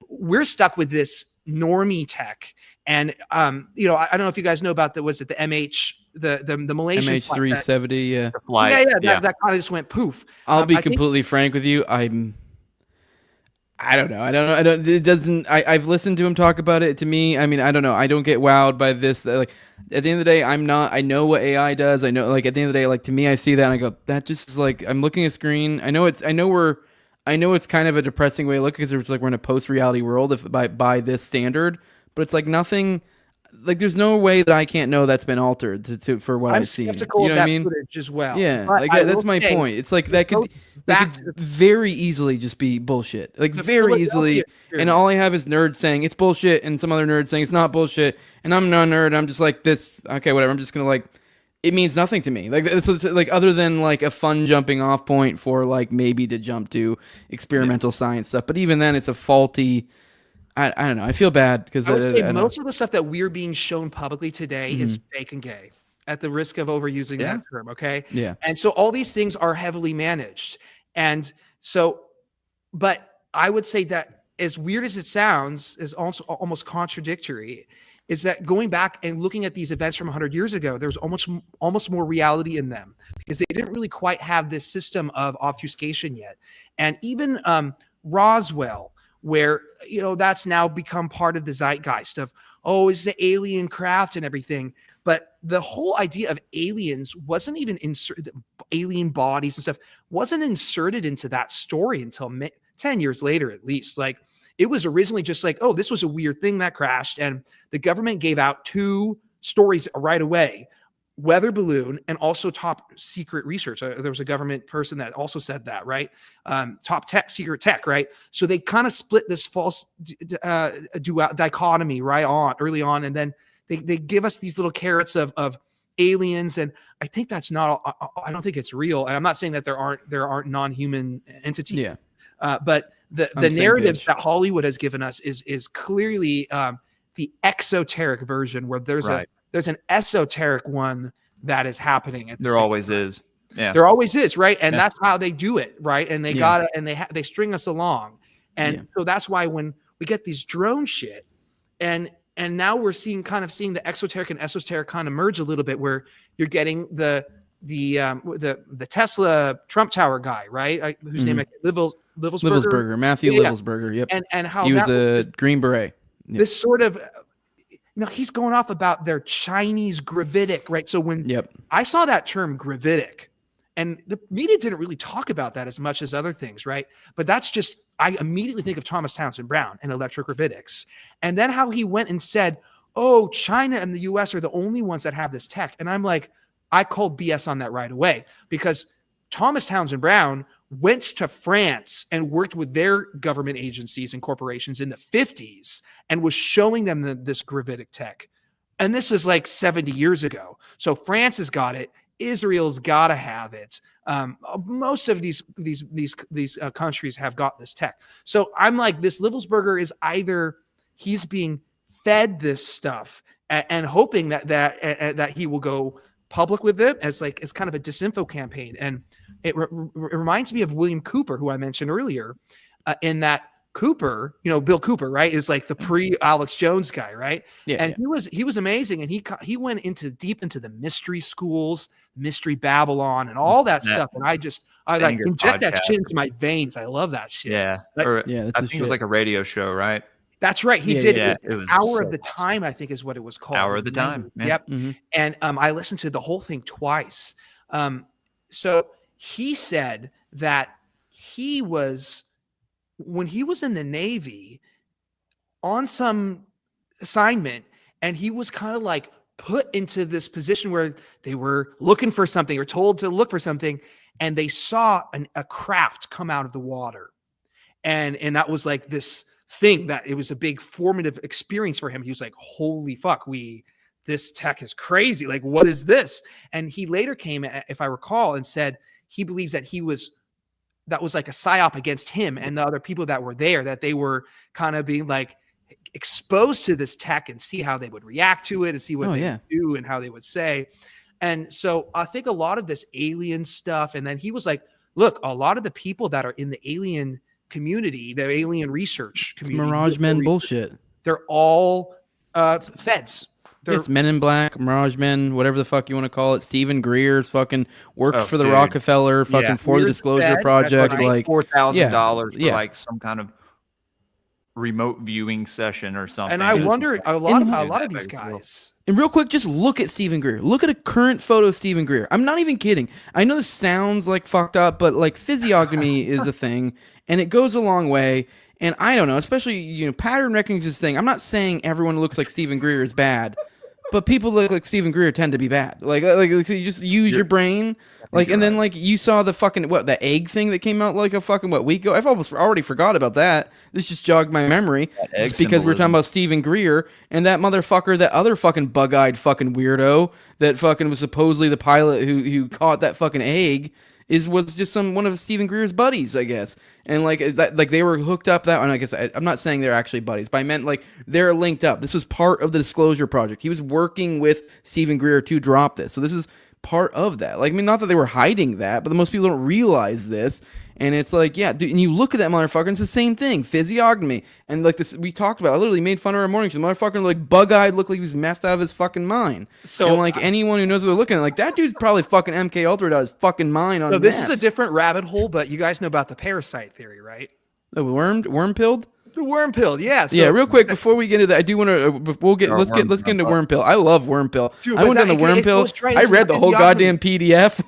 We're stuck with this normie tech. And I don't know if you guys know about the Malaysian MH370. That kind of just went poof. I'll be completely frank with you. I don't know. It doesn't. I've listened to him talk about it. To me, I mean, I don't know. I don't get wowed by this. Like at the end of the day, I'm not. I know what AI does. I know. Like at the end of the day, like to me, I see that and I go, that just is like I'm looking at a screen. I know it's kind of a depressing way to look because it's like we're in a post-reality world by this standard. But it's like nothing. Like there's no way that I can't know that's been altered for what I've seen. I'm skeptical you know of what that I mean? footage as well. Yeah, but like that's my point. It's like that could very easily just be bullshit. Like very easily. And all I have is nerds saying it's bullshit and some other nerds saying it's not bullshit. And I'm not a nerd. I'm just like this. Okay, whatever. I'm just going to like, it means nothing to me. Like it's like other than like a fun jumping off point for like maybe to jump to experimental science stuff. But even then it's a faulty, I don't know. I feel bad because I would say most of the stuff that we're being shown publicly today is fake and gay, at the risk of overusing that term. Okay. Yeah. And so all these things are heavily managed. And so, but I would say that as weird as it sounds, is also almost contradictory, is that going back and looking at these events from 100 years ago, there's almost more reality in them because they didn't really quite have this system of obfuscation yet. And even Roswell, where, that's now become part of the zeitgeist of, it's the alien craft and everything. But the whole idea of aliens wasn't even inserted, alien bodies and stuff wasn't inserted into that story until 10 years later, at least. Like it was originally just like, this was a weird thing that crashed. And the government gave out 2 stories right away. Weather balloon and also top secret research. There was a government person that also said that, right? Top tech, secret tech, right? So they kind of split this false dichotomy early on. And then they give us these little carrots of aliens. And I think that's I don't think it's real. And I'm not saying that there aren't non-human entities. Yeah. But the narratives that Hollywood has given us is clearly the exoteric version where there's an esoteric one that is happening. There always is. Yeah. There always is. Right. And that's how they do it. Right. And they they string us along. And so that's why when we get these drone shit and now we're seeing the exoteric and esoteric kind of merge a little bit where you're getting the Tesla Trump Tower guy, right? Whose name Livelsberger, Matthew Livelsberger. Yep. And how he was a Green Beret. Yep. This sort of, he's going off about their Chinese gravitic, right? So when I saw that term gravitic, and the media didn't really talk about that as much as other things, right? But that's just, I immediately think of Thomas Townsend Brown and electrogravitics. And then how he went and said, China and the US are the only ones that have this tech. And I'm like, I called BS on that right away because Thomas Townsend Brown went to France and worked with their government agencies and corporations in the 50s and was showing them this gravitic tech. And this is like 70 years ago. So France has got it. Israel's got to have it. Most of these countries have got this tech. So I'm like, this Livelsberger is either he's being fed this stuff and hoping that he will go public with it as kind of a disinfo campaign. And it reminds me of William Cooper, who I mentioned earlier, in that Cooper, Bill Cooper, right, is like the pre-Alex Jones guy, right? Yeah. And he was amazing, and he went deep into the mystery schools, Mystery Babylon, and all that stuff. And I like inject that shit into my veins. I love that shit. Yeah. I think it was like a radio show, right? That's right. He did. Yeah, it was Hour of the Time, I think, is what it was called. Hour of the Time. Yeah. Yep. Mm-hmm. And I listened to the whole thing twice. So he said that when he was in the Navy on some assignment, and he was kind of like put into this position where they were looking for something or told to look for something, and they saw a craft come out of the water. And that was like this thing that it was a big formative experience for him. He was like, holy fuck, this tech is crazy. Like, what is this? And he later came, if I recall, and said he believes that that was like a psyop against him and the other people that were there, that they were kind of being like exposed to this tech and see how they would react to it and see what they would do and how they would say. And so I think a lot of this alien stuff, and then he was like, look, a lot of the people that are in the alien community, the alien research community, Mirage Men bullshit. They're all feds. It's Men in Black, Mirage Men, whatever the fuck you want to call it. Stephen Greer's fucking works for the Rockefeller, fucking for the Disclosure Project, like $4,000 for like some kind of remote viewing session or something. And I wonder a lot of these guys. And real quick, just look at Stephen Greer. Look at a current photo of Stephen Greer. I'm not even kidding. I know this sounds like fucked up, but like physiognomy is a thing, and it goes a long way. And I don't know, especially pattern recognition is a thing. I'm not saying everyone who looks like Stephen Greer is bad, but people that look like Stephen Greer tend to be bad. Like so you just use your brain. Like, and then like you saw the fucking the egg thing that came out like a fucking week ago. I've almost already forgot about that. This just jogged my memory. It's because we were talking about Stephen Greer and that motherfucker, that other fucking bug-eyed fucking weirdo that fucking was supposedly the pilot who caught that fucking egg was just one of Stephen Greer's buddies, I guess. And like they were hooked up that one. I guess I'm not saying they're actually buddies, but I meant like they're linked up. This was part of the Disclosure Project. He was working with Stephen Greer to drop this. So this is part of that. Like, I mean, not that they were hiding that, but most people don't realize this. And it's like, yeah, dude, and you look at that motherfucker, and it's the same thing, physiognomy. And like this, we talked about, I literally made fun of our morning show. The motherfucker, like, bug-eyed, looked like he was methed out of his fucking mind. So, and like, anyone who knows what they're looking at, like, that dude's probably fucking MK Ultra out of his fucking mind on So this meth. is a different rabbit hole, but you guys know about the parasite theory, right? The worm-pilled? The worm pill, yeah. So, yeah, real quick before we get into that, I do want to. Let's get into worm pill. I love worm pill. Dude, I went on the worm pill. I read the whole goddamn PDF.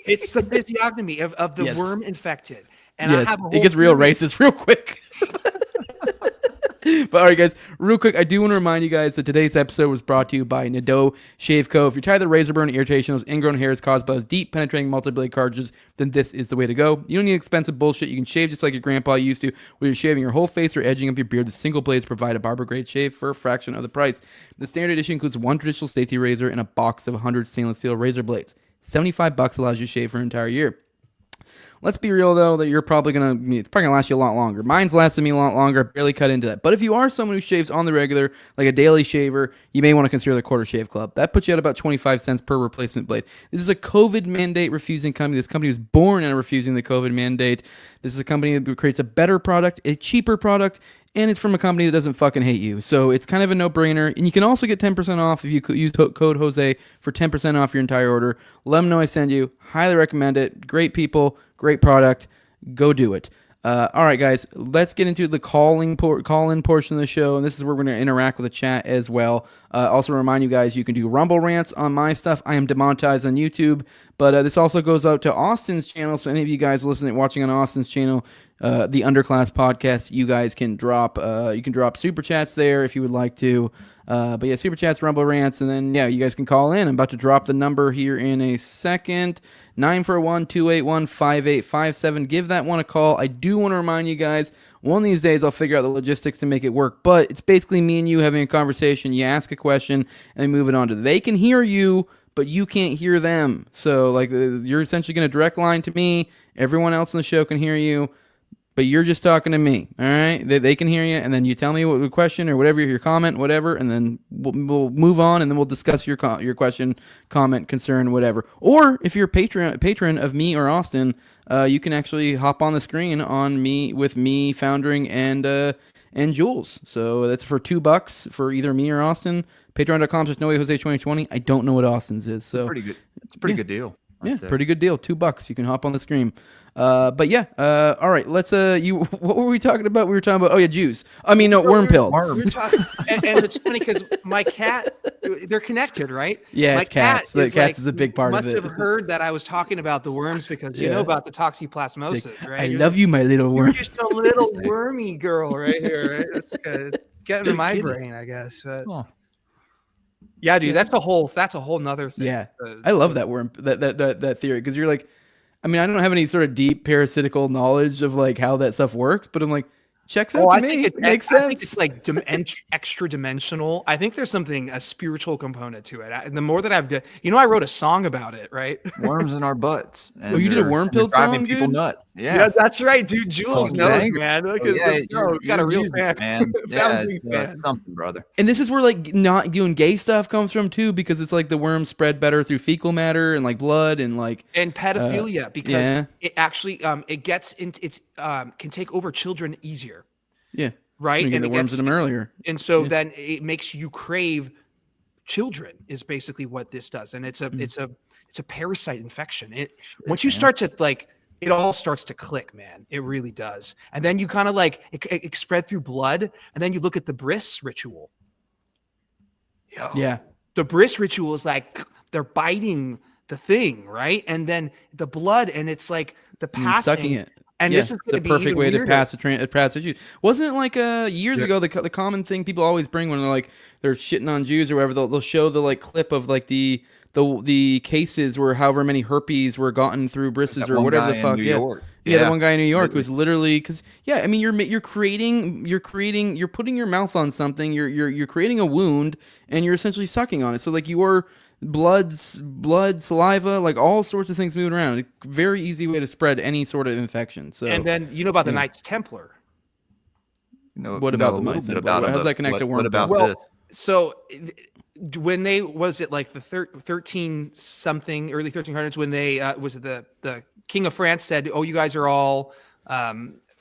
It's the physiognomy of the worm infected, and yes, I have a whole it gets real racist real quick. But all right, guys, real quick, I do want to remind you guys that today's episode was brought to you by Nadeau Shave Co. If you're tired of the razor burn and irritation, those ingrown hairs caused by those deep, penetrating multi-blade cartridges, then this is the way to go. You don't need expensive bullshit. You can shave just like your grandpa used to, whether you're shaving your whole face or edging up your beard. The single blades provide a barber-grade shave for a fraction of the price. The standard edition includes one traditional safety razor and a box of 100 stainless steel razor blades. $75 allows you to shave for an entire year. Let's be real, though, that it's probably going to last you a lot longer. Mine's lasted me a lot longer. I barely cut into that. But if you are someone who shaves on the regular, like a daily shaver, you may want to consider the Quarter Shave Club. That puts you at about 25 cents per replacement blade. This is a COVID mandate refusing company. This company was born out of refusing the COVID mandate. This is a company that creates a better product, a cheaper product, and it's from a company that doesn't fucking hate you. So it's kind of a no-brainer. And you can also get 10% off if you use code Jose for 10% off your entire order. Let them know I send you. Highly recommend it. Great people, great product. Go do it. All right, guys, let's get into the call-in portion of the show, and this is where we're going to interact with the chat as well. Also remind you guys, you can do Rumble rants on my stuff. I am demonetized on YouTube, but this also goes out to Austin's channel, so any of you guys listening, watching on Austin's channel, the Underclass Podcast, you guys can drop super chats there if you would like to. But yeah, super chats, Rumble rants, and then yeah, you guys can call in. I'm about to drop the number here in a second. 941-281-5857. Give that one a call. I do want to remind you guys, one of these days I'll figure out the logistics to make it work, but it's basically me and you having a conversation. You ask a question and move it on to. They can hear you, but you can't hear them. So like you're essentially going to direct line to me. Everyone else on the show can hear you, but you're just talking to me, all right? They can hear you, and then you tell me what the question or whatever, your comment, whatever, and then we'll move on, and then we'll discuss your question, comment, concern, whatever. Or if you're a patron of me or Austin, you can actually hop on the screen on me with me, Foundring, and Jules. So that's for $2 for either me or Austin. Patreon.com/NoWayJose2020. I don't know what Austin's is. So pretty good. It's a pretty good deal. Yeah, pretty good deal. $2. You can hop on the screen. But yeah, all right. Let's. What were we talking about? We were talking about. Oh yeah, Jews. I mean, no, worm pill. And it's funny because my cat, they're connected, right? Yeah, my it's cats. The cats is a big part of it. Must have heard that I was talking about the worms because you know about the toxoplasmosis, like, right? I love you, my little worm. You're just a little wormy girl right here, right? That's good. It's getting in my brain, I guess. But, yeah, dude, that's a whole nother thing. Yeah, I love that worm that theory because you're like, I mean, I don't have any sort of deep parasitical knowledge of like how that stuff works, but I'm like, checks out to me. It makes sense. I think it's like extra dimensional. I think there's a spiritual component to it. And the more that I've done, I wrote a song about it, right? Worms in our butts. Oh, you did a worm pill song, driving people nuts. Yeah, that's right, dude. Jules knows, man. Look at you got a real fan, man. Yeah, it's something, brother. And this is where like not doing gay stuff comes from too, because it's like the worms spread better through fecal matter and like blood and like pedophilia because it actually it can take over children easier. Yeah. right? And it the worms in them earlier. And so then it makes you crave children is basically what this does. And it's a parasite infection. Once you start to like, it all starts to click, man. It really does. And then you kind of like, it spread through blood. And then you look at the bris ritual. Yeah. The bris ritual is like, they're biting the thing, right? And then the blood, and it's like the passing. Sucking it. And this is the perfect way to pass the Jews. Wasn't it like years ago the common thing people always bring when they're shitting on Jews or whatever? They'll show the like clip of like the cases where however many herpes were gotten through brisses or whatever the fuck. The one guy in New York was literally because I mean you're putting your mouth on something, you're creating a wound and you're essentially sucking on it. So like your blood, saliva, like all sorts of things moving around. A very easy way to spread any sort of infection. So, and then you know about the Knights Templar. What about the Knights Templar? How does that connect to worm? What about this? So when they was it like the 13 something early 1300s when they was it the King of France said, "Oh, you guys are all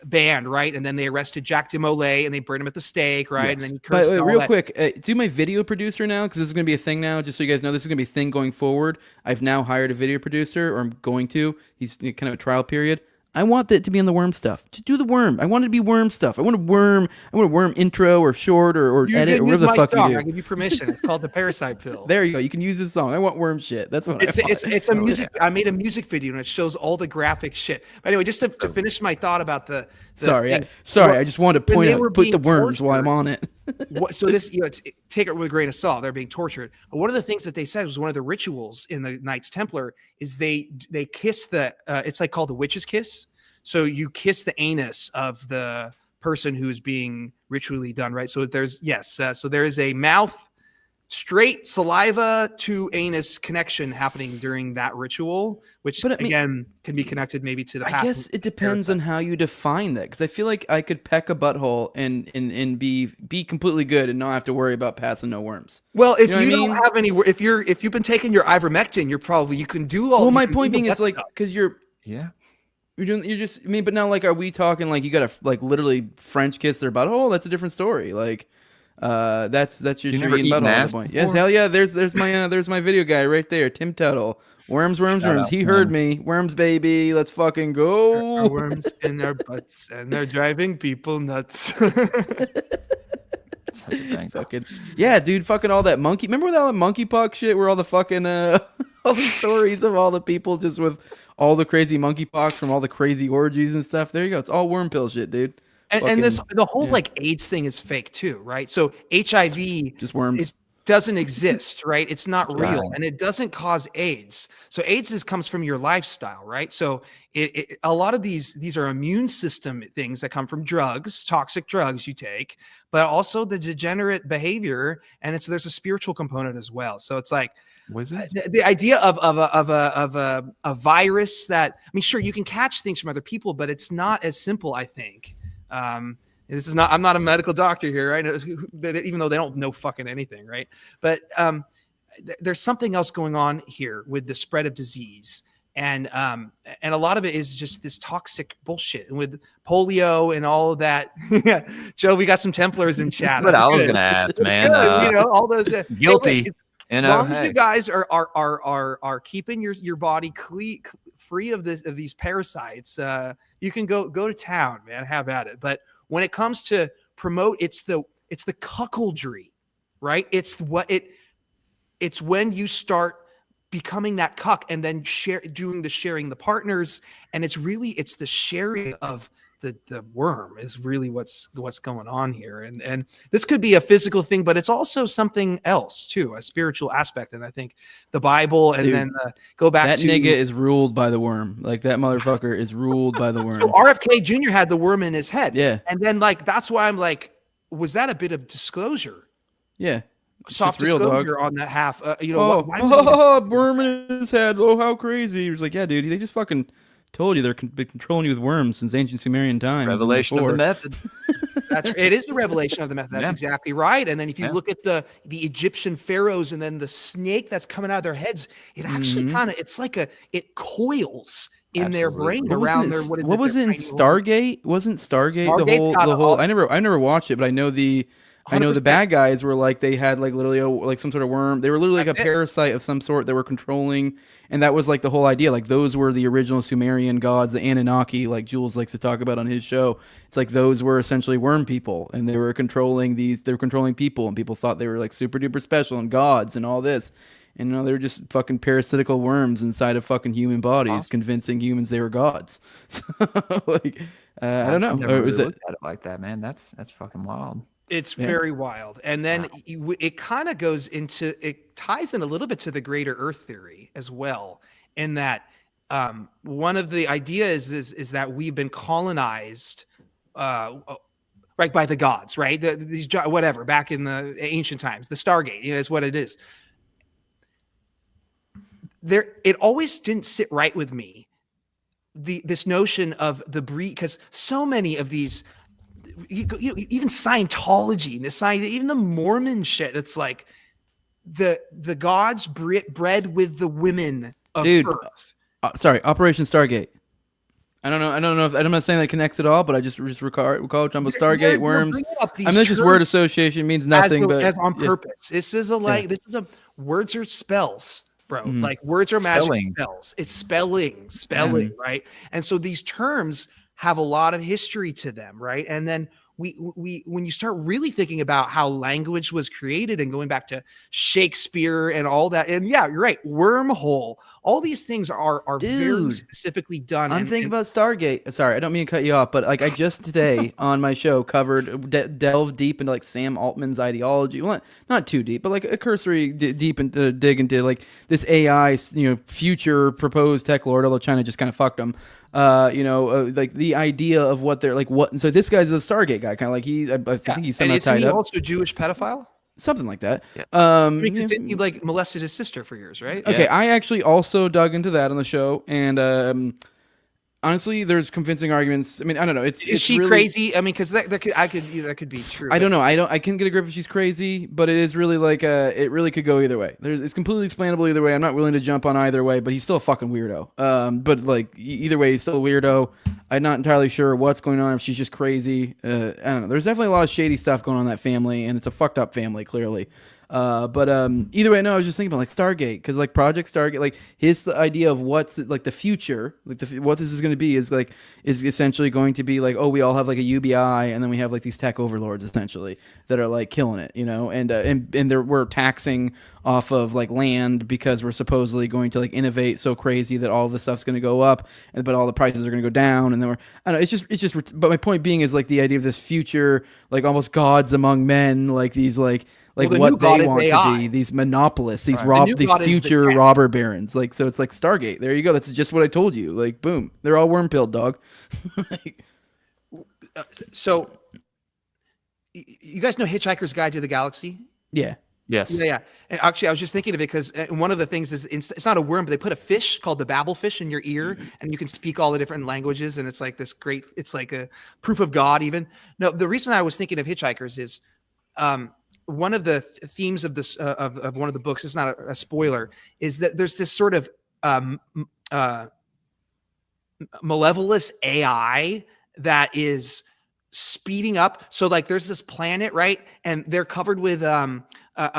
banned," right? And then they arrested Jacques de Molay and they burned him at the stake, right? Yes. And then he cursed. But real quick, do my video producer now, because this is going to be a thing now. Just so you guys know, this is going to be a thing going forward. I've now hired a video producer, or I'm going to. He's kind of a trial period. I want that to be on the worm stuff. To do the worm. I want it to be worm stuff. I want a worm intro or short or edit or whatever the fuck you do. I give you permission. It's called the Parasite Pill. There you go. You can use this song. I want worm shit. That's what it's a music. I made a music video and it shows all the graphic shit. But anyway, just to finish my thought about the Sorry. I just wanted to point out, put the worms while I'm on it. So this, take it with a grain of salt. They're being tortured. But one of the things that they said was one of the rituals in the Knights Templar is they kiss it's like called the witch's kiss. So you kiss the anus of the person who's being ritually done, right? So so there is a mouth straight saliva to anus connection happening during that ritual, which again can be connected maybe to the. I guess it depends on how you define that, because I feel like I could peck a butthole and be completely good and not have to worry about passing no worms. Well, if you don't have any, if you've been taking your ivermectin, you can do all. Well, my point being is like because you're but now like are we talking like you gotta like literally French kiss their butthole? That's a different story. Like that's your eating butthole at the point. Yes, hell yeah. There's my video guy right there, Tim Tuttle. Worms. He heard me. Worms, baby. Let's fucking go. There are worms in their butts and they're driving people nuts. Fucking yeah, dude. Fucking all that monkey. Remember all that monkeypox shit? Where all the fucking all the stories of all the people just with all the crazy monkeypox from all the crazy orgies and stuff. There you go. It's all worm pill shit, dude. And the whole like AIDS thing is fake too, right? So HIV just worms doesn't exist, right? It's not real and it doesn't cause AIDS. So AIDS comes from your lifestyle, right? So a lot of these are immune system things that come from drugs, toxic drugs you take, but also the degenerate behavior, and there's a spiritual component as well. So it's like the idea of a virus that, I mean, sure, you can catch things from other people, but it's not as simple, I think. I'm not a medical doctor here, right? Even though they don't know fucking anything, right? But there's something else going on here with the spread of disease. And a lot of it is just this toxic bullshit. And with polio and all of that, Joe, we got some Templars in chat. What I was going to ask, man. All those guilty. As long as you guys are keeping your body free of these parasites, you can go to town, man. Have at it. But when it comes to promote, it's the cuckoldry, right? It's when you start becoming that cuck and then sharing the partners, and it's the sharing of the worm is really what's going on here. And this could be a physical thing, but it's also something else too, a spiritual aspect. And I think the Bible and then go back that nigga is ruled by the worm. Like that motherfucker is ruled by the worm. So RFK Jr. had the worm in his head. Yeah. And then like, that's why I'm like, was that a bit of disclosure? Yeah. Soft real, disclosure dog. on that half. Worm in his head. Oh, how crazy. He was like, yeah, dude, they just fucking told you they're been controlling you with worms since ancient Sumerian times. Revelation of the method. It is the revelation of the method. That's exactly right. And then if you look at the Egyptian pharaohs and then the snake that's coming out of their heads, it actually it's like it coils in their Absolutely. brain What was around it? their What was it in their tiny world. Stargate? Wasn't Stargate the Stargate's got whole? all- I never watched it, but I know the 100%. bad guys were like they had like literally like some sort of worm. They were literally like a That's it. parasite of some sort that were controlling, and that was like the whole idea. Like those were the original Sumerian gods, the Anunnaki, like Jules likes to talk about on his show. It's like those were essentially worm people, and they were controlling these. They were controlling people, and people thought they were like super duper special and gods and all this. And they were just fucking parasitical worms inside of fucking human bodies, convincing humans they were gods. So, like, I don't know. I've never Or really is it? looked at it like that, man. That's fucking wild. It's very wild. And then it kind of it ties in a little bit to the greater Earth theory as well, in that one of the ideas is that we've been colonized right by the gods, right? These whatever, back in the ancient times, the Stargate, is what it is. It always didn't sit right with me, this notion of the breed, because so many of these, even Scientology, even the Mormon shit, it's like the gods bred with the women of Earth. Sorry, Operation Stargate. I don't know if I'm not saying that connects at all, but I just recall Jumbo Stargate worms. This is word association, means nothing, as on purpose. This is words are spells. Bro, Mm-hmm. like words are magic spells. It's spelling, right? And so these terms have a lot of history to them, right? And then we when you start really thinking about how language was created and going back to Shakespeare and all that, and yeah, you're right, wormhole. All these things are very specifically done. I'm thinking about Stargate. Sorry, I don't mean to cut you off, but like I just today on my show delved deep into like Sam Altman's ideology. Well, not too deep, but like a cursory deep into dig into like this AI, future proposed tech lord. Although China just kind of fucked them. Like the idea of what they're like. What? So this guy's a Stargate guy, kind of like I think he's somehow tied up. Also a Jewish pedophile. Something like that. Yeah. Because he like molested his sister for years, right? Okay, I actually also dug into that on the show, and honestly, there's convincing arguments. I mean, I don't know. Is she really crazy? I mean, because that could be true. I don't know. I can't get a grip if she's crazy, but it is really like it really could go either way. It's completely explainable either way. I'm not willing to jump on either way, but he's still a fucking weirdo. But like either way, he's still a weirdo. I'm not entirely sure what's going on, if she's just crazy. I don't know. There's definitely a lot of shady stuff going on in that family, and it's a fucked up family, clearly. But either way, no, I was just thinking about like Stargate, because like Project Stargate, like the idea of what's like the future, like what this is going to be is essentially going to be like, oh, we all have like a UBI, and then we have like these tech overlords essentially that are like killing it, and we're taxing off of like land because we're supposedly going to like innovate so crazy that all this stuff's going to go up, but all the prices are going to go down, and then I don't know, it's just. But my point being is like the idea of this future, like almost gods among men, like these like what they want to be, these monopolists, these these future robber barons. Like, so it's like Stargate. There you go. That's just what I told you. Like, boom, they're all worm pilled, dog. So, you guys know Hitchhiker's Guide to the Galaxy? Yeah. Yes. Yeah. And actually, I was just thinking of it because one of the things is it's not a worm, but they put a fish called the Babel fish in your ear, and you can speak all the different languages, and it's like this great. It's like a proof of God, even. No, the reason I was thinking of Hitchhikers is, one of the themes of this of one of the books, it's not a spoiler, is that there's this sort of malevolous AI that is speeding up. So like there's this planet, right? And they're covered with a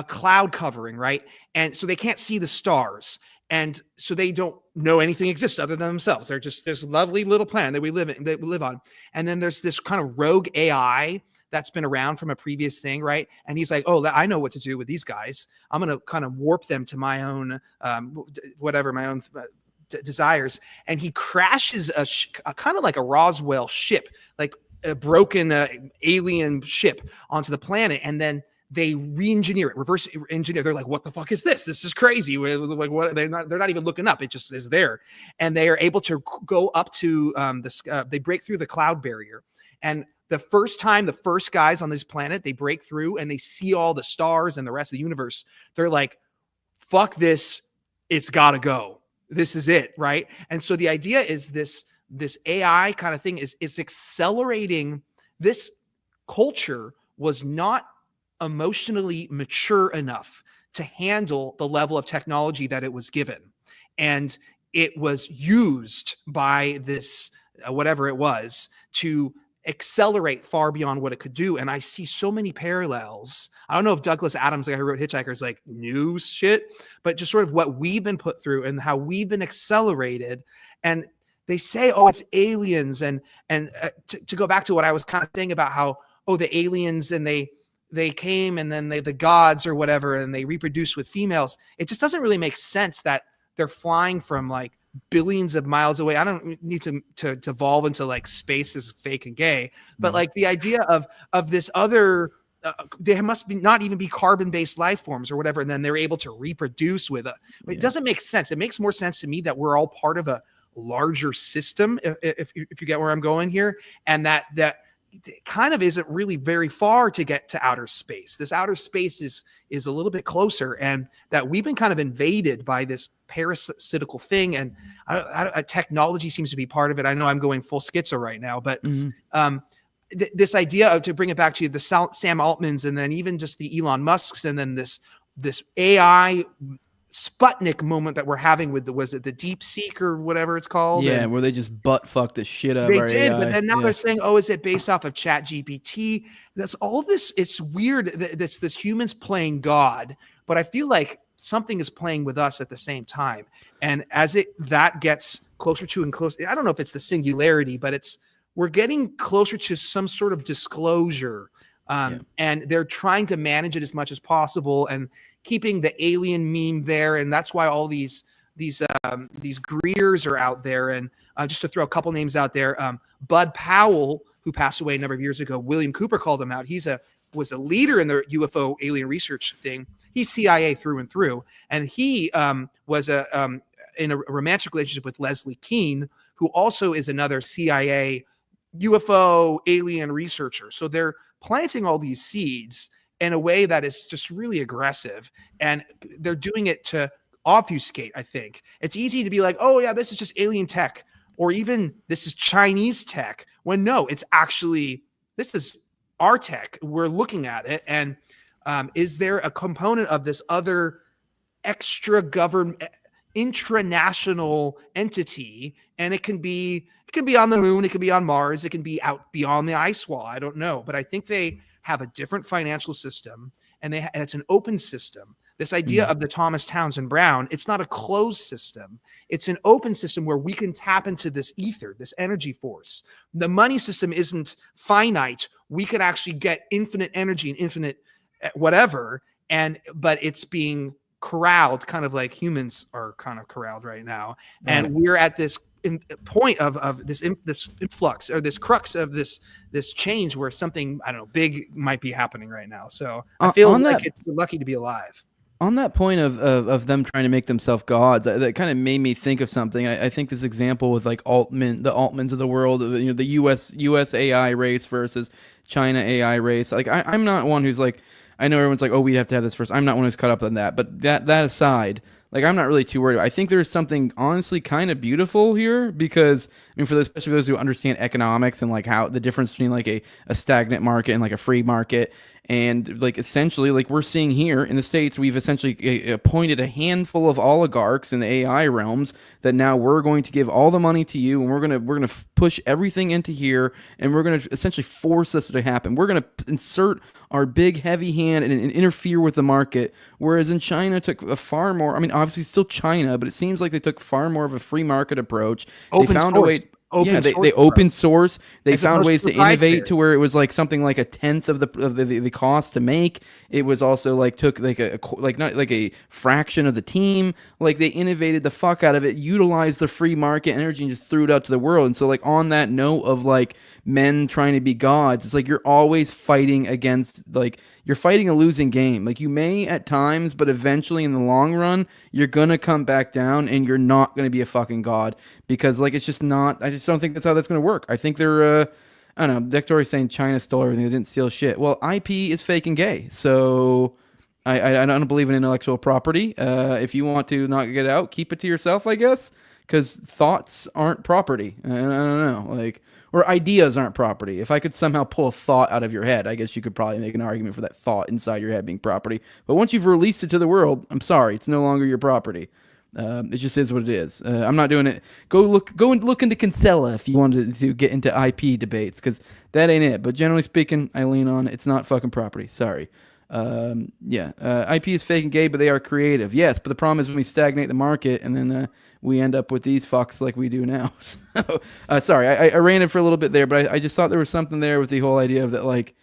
cloud covering, right? And so they can't see the stars. And so they don't know anything exists other than themselves. They're just this lovely little planet that we live on. And then there's this kind of rogue AI that's been around from a previous thing, right? And he's like, oh, I know what to do with these guys. I'm going to kind of warp them to my own, my own desires. And he crashes a kind of like a Roswell ship, like a broken alien ship onto the planet. And then they re-engineer it, reverse engineer. They're like, what the fuck is this? This is crazy. Like, what? They're not even looking up. It just is there. And they are able to go up to they break through the cloud barrier. And the first time the first guys on this planet, they break through and they see all the stars and the rest of the universe, they're like, fuck this. It's got to go. This is it, right? And so the idea is this AI kind of thing is accelerating. This culture was not emotionally mature enough to handle the level of technology that it was given. And it was used by this whatever it was to accelerate far beyond what it could do. And I see so many parallels. I don't know if Douglas Adams, the guy who wrote Hitchhiker's, like new shit, but just sort of what we've been put through and how we've been accelerated. And they say, oh, it's aliens. And to go back to what I was kind of saying about how, oh, the aliens and they came and then the gods or whatever, and they reproduce with females. It just doesn't really make sense that they're flying from like billions of miles away. I don't need to evolve into like space is fake and gay, but like the idea of this other, there must be not even be carbon-based life forms or whatever, and then they're able to reproduce with it. It doesn't make sense. It makes more sense to me that we're all part of a larger system, if you get where I'm going here, and that kind of isn't really very far to get to outer space. This outer space is a little bit closer, and that we've been kind of invaded by this parasitical thing, and technology seems to be part of it. I know I'm going full schizo right now, but this idea of, to bring it back to the Sam Altmans, and then even just the Elon Musks, and then this AI Sputnik moment that we're having with was it the Deep Seek or whatever it's called? Yeah, where they just butt fuck the shit out of they our did, AI. but then now they're saying, oh, is it based off of Chat GPT? That's all this. It's weird. This humans playing God, but I feel like something is playing with us at the same time. And as that gets closer to and closer, I don't know if it's the singularity, but we're getting closer to some sort of disclosure. And they're trying to manage it as much as possible and keeping the alien meme there. And that's why all these Greers are out there. And just to throw a couple names out there, Bud Powell, who passed away a number of years ago, William Cooper called him out. Was a leader in the UFO alien research thing. He's CIA through and through. And he was in a romantic relationship with Leslie Kean, who also is another CIA UFO alien researcher. So they're planting all these seeds in a way that is just really aggressive, and they're doing it to obfuscate. I think it's easy to be like, oh yeah, this is just alien tech, or even this is Chinese tech, when no, it's actually, this is our tech. We're looking at it, and is there a component of this other extra government intranational entity? And it can be on the moon, it can be on Mars, it can be out beyond the ice wall. I don't know, but I think they have a different financial system, and it's an open system. This idea of the Thomas Townsend Brown, it's not a closed system. It's an open system where we can tap into this ether, this energy force. The money system isn't finite. We could actually get infinite energy and infinite whatever, but it's being corralled, kind of like humans are kind of corralled right now. And we're at this point of this influx, or this crux of this change, where something, I don't know, big might be happening right now. So I feel like we're lucky to be alive. On that point of them trying to make themselves gods, that kind of made me think of something. I think this example with like the Altmans of the world, the US AI race versus China AI race. Like I'm not one who's like, I know everyone's like, oh, we have to have this first. I'm not one who's caught up on that. But that aside, like, I'm not really too worried. I think there's something honestly kind of beautiful here, because, I mean, especially for those who understand economics and like how the difference between like a stagnant market and like a free market. And like essentially, like we're seeing here in the States, we've essentially appointed a handful of oligarchs in the AI realms that now we're going to give all the money to you, and we're gonna push everything into here, and we're gonna essentially force this to happen. We're gonna insert our big heavy hand and interfere with the market. Whereas in China took a far more, I mean, obviously still China, but it seems like they took far more of a free market approach. They found a way. They open source. They found ways to innovate to where it was like something like a tenth of the cost to make. It was also like took like not like a fraction of the team. Like they innovated the fuck out of it, utilized the free market energy, and just threw it out to the world. And so like on that note of like men trying to be gods, it's like you're always fighting against, like you're fighting a losing game. Like you may at times, but eventually in the long run, you're going to come back down and you're not going to be a fucking god, because like it's just not, I just don't think that's how that's going to work. I think they're, I don't know, Victoria's saying China stole everything, they didn't steal shit. Well, IP is fake and gay. So I don't believe in intellectual property. If you want to not get out, keep it to yourself, I guess, because thoughts aren't property. I don't know, like, or ideas aren't property. If I could somehow pull a thought out of your head, I guess you could probably make an argument for that thought inside your head being property. But once you've released it to the world, I'm sorry, it's no longer your property. It just is what it is. I'm not doing it. Go and look into Kinsella if you wanted to get into IP debates, because that ain't it. But generally speaking, I lean on it's not fucking property. Sorry. IP is fake and gay, but they are creative. Yes, but the problem is when we stagnate the market and then we end up with these fucks like we do now. So, sorry, I ranted for a little bit there, but I just thought there was something there with the whole idea of that, like,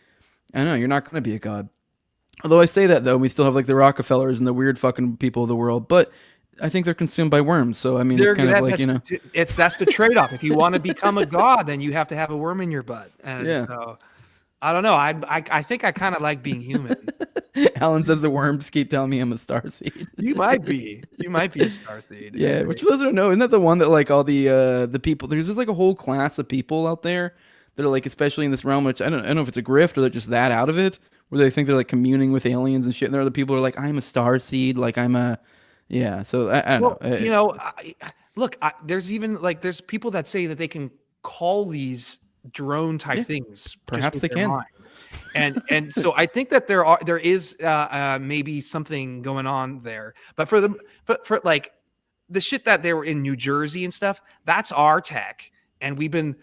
I don't know, you're not going to be a god. Although I say that, though, we still have like the Rockefellers and the weird fucking people of the world, but I think they're consumed by worms. So, I mean, it's kind of like, you know. That's the trade-off. If you want to become a god, then you have to have a worm in your butt. And so, I don't know. I think I kind of like being human. Alan says the worms keep telling me I'm a starseed. You might be. You might be a starseed. Yeah, which for those who don't know, isn't that the one that like all the people, there's just like a whole class of people out there that are like, especially in this realm, which I don't know if it's a grift or they're just that out of it, where they think they're like communing with aliens and shit. And there are other people who are like, I'm a starseed, like I'm a, yeah. So I don't know. You know, look, there's even like, there's people that say that they can call these drone type things. Perhaps they can. Mind. And so I think that there is maybe something going on there, but for like the shit that they were in New Jersey and stuff, that's our tech, and we've been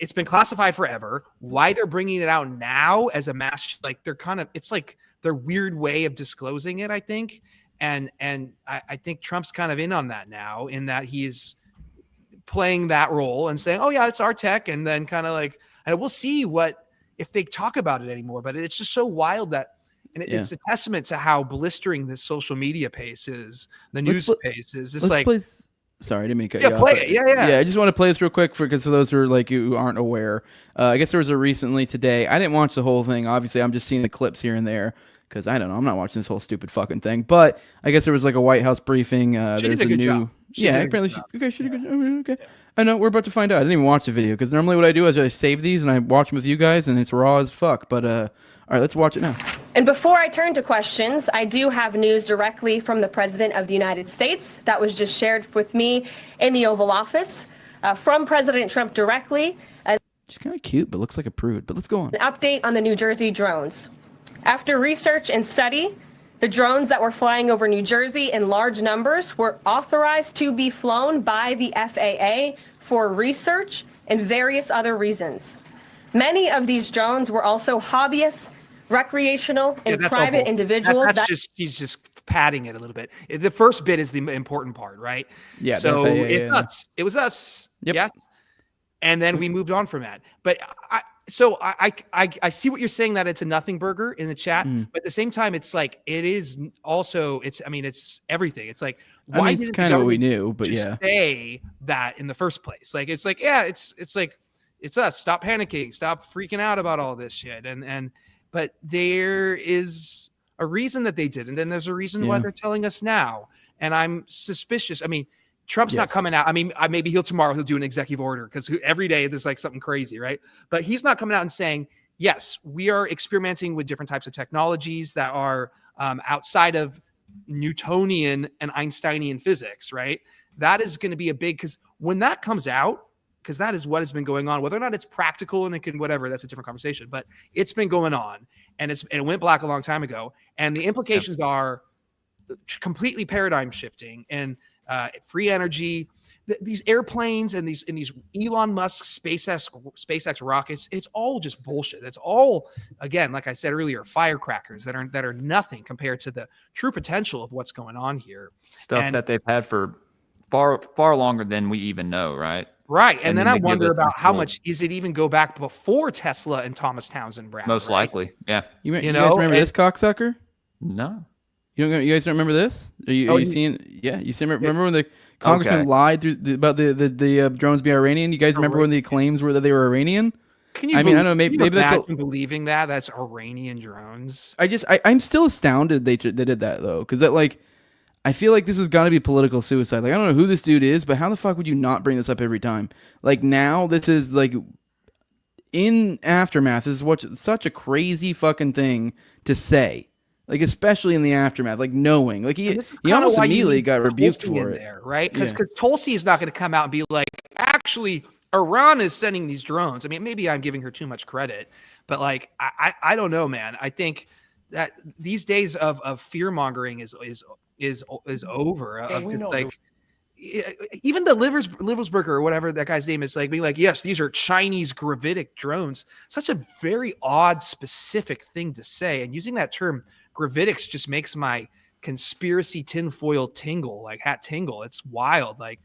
it's been classified forever. Why they're bringing it out now as a mass, like they're kind of, it's like their weird way of disclosing it, I think, and I think Trump's kind of in on that now, in that he's playing that role and saying, oh yeah, it's our tech, and then kind of like, and we'll see if they talk about it anymore. But it's just so wild that, and it's a testament to how blistering this social media pace is, the news pace is. It's like, sorry, I didn't mean to cut you off. Play it. Yeah. I just want to play this real quick because for those who are like you who aren't aware, I guess there was a recently today. I didn't watch the whole thing. Obviously, I'm just seeing the clips here and there because I don't know. I'm not watching this whole stupid fucking thing. But I guess there was like a White House briefing. There's a new. Job. Apparently. She did a good job. Okay. I know, we're about to find out. I didn't even watch the video because normally what I do is I save these and I watch them with you guys and it's raw as fuck. But all right, let's watch it now. And before I turn to questions, I do have news directly from the President of the United States that was just shared with me in the Oval Office from President Trump directly. She's kind of cute, but looks like a prude. But let's go on. An update on the New Jersey drones. After research and study, the drones that were flying over New Jersey in large numbers were authorized to be flown by the FAA for research and various other reasons. Many of these drones were also hobbyists, recreational, and private individuals. He's just padding it a little bit. The first bit is the important part, right? Yeah. So it was us. Yep. Yes. And then we moved on from that. But I see what you're saying, that it's a nothing burger in the chat, but at the same time, it's like, it is also, it's everything. It's like, why it's kind of what we knew, but say that in the first place? Like, it's like, it's like, it's us. Stop panicking. Stop freaking out about all this shit. But there is a reason that they didn't, and there's a reason why they're telling us now. And I'm suspicious. I mean, Trump's not coming out. I mean, maybe he'll do an executive order because every day there's like something crazy, right? But he's not coming out and saying, yes, we are experimenting with different types of technologies that are outside of Newtonian and Einsteinian physics, right? That is going to be a big, because when that comes out, because that is what has been going on, whether or not it's practical and it can whatever, that's a different conversation, but it's been going on, and it went black a long time ago, and the implications are completely paradigm shifting, and free energy, these airplanes and these Elon Musk SpaceX rockets, it's all just bullshit. It's all, again, like I said earlier, firecrackers that are nothing compared to the true potential of what's going on here. Stuff that they've had for far longer than we even know, right? Right. And then I wonder about how much is it even go back before Tesla and Thomas Townsend Brown? Most likely. Yeah. You guys remember this cocksucker? No. You guys don't remember this? You seen? Yeah, remember when the congressman lied about the drones being Iranian? You guys remember when the claims were that they were Iranian? I don't know. Maybe that's believing that's Iranian drones. I'm still astounded they did that though, because I feel like this has got to be political suicide. Like, I don't know who this dude is, but how the fuck would you not bring this up every time? Like, now this is like in aftermath. This is such a crazy fucking thing to say. Like, especially in the aftermath, like knowing, like he almost immediately got rebuked for it, there, right? Because Tulsi is not going to come out and be like, actually, Iran is sending these drones. I mean, maybe I'm giving her too much credit, but like, I don't know, man. I think that these days of fear mongering is is over. Like even the Livelsberger or whatever that guy's name is, like being like, yes, these are Chinese gravitic drones. Such a very odd, specific thing to say, and using that term gravitics just makes my conspiracy tinfoil tingle, like hat tingle. It's wild. Like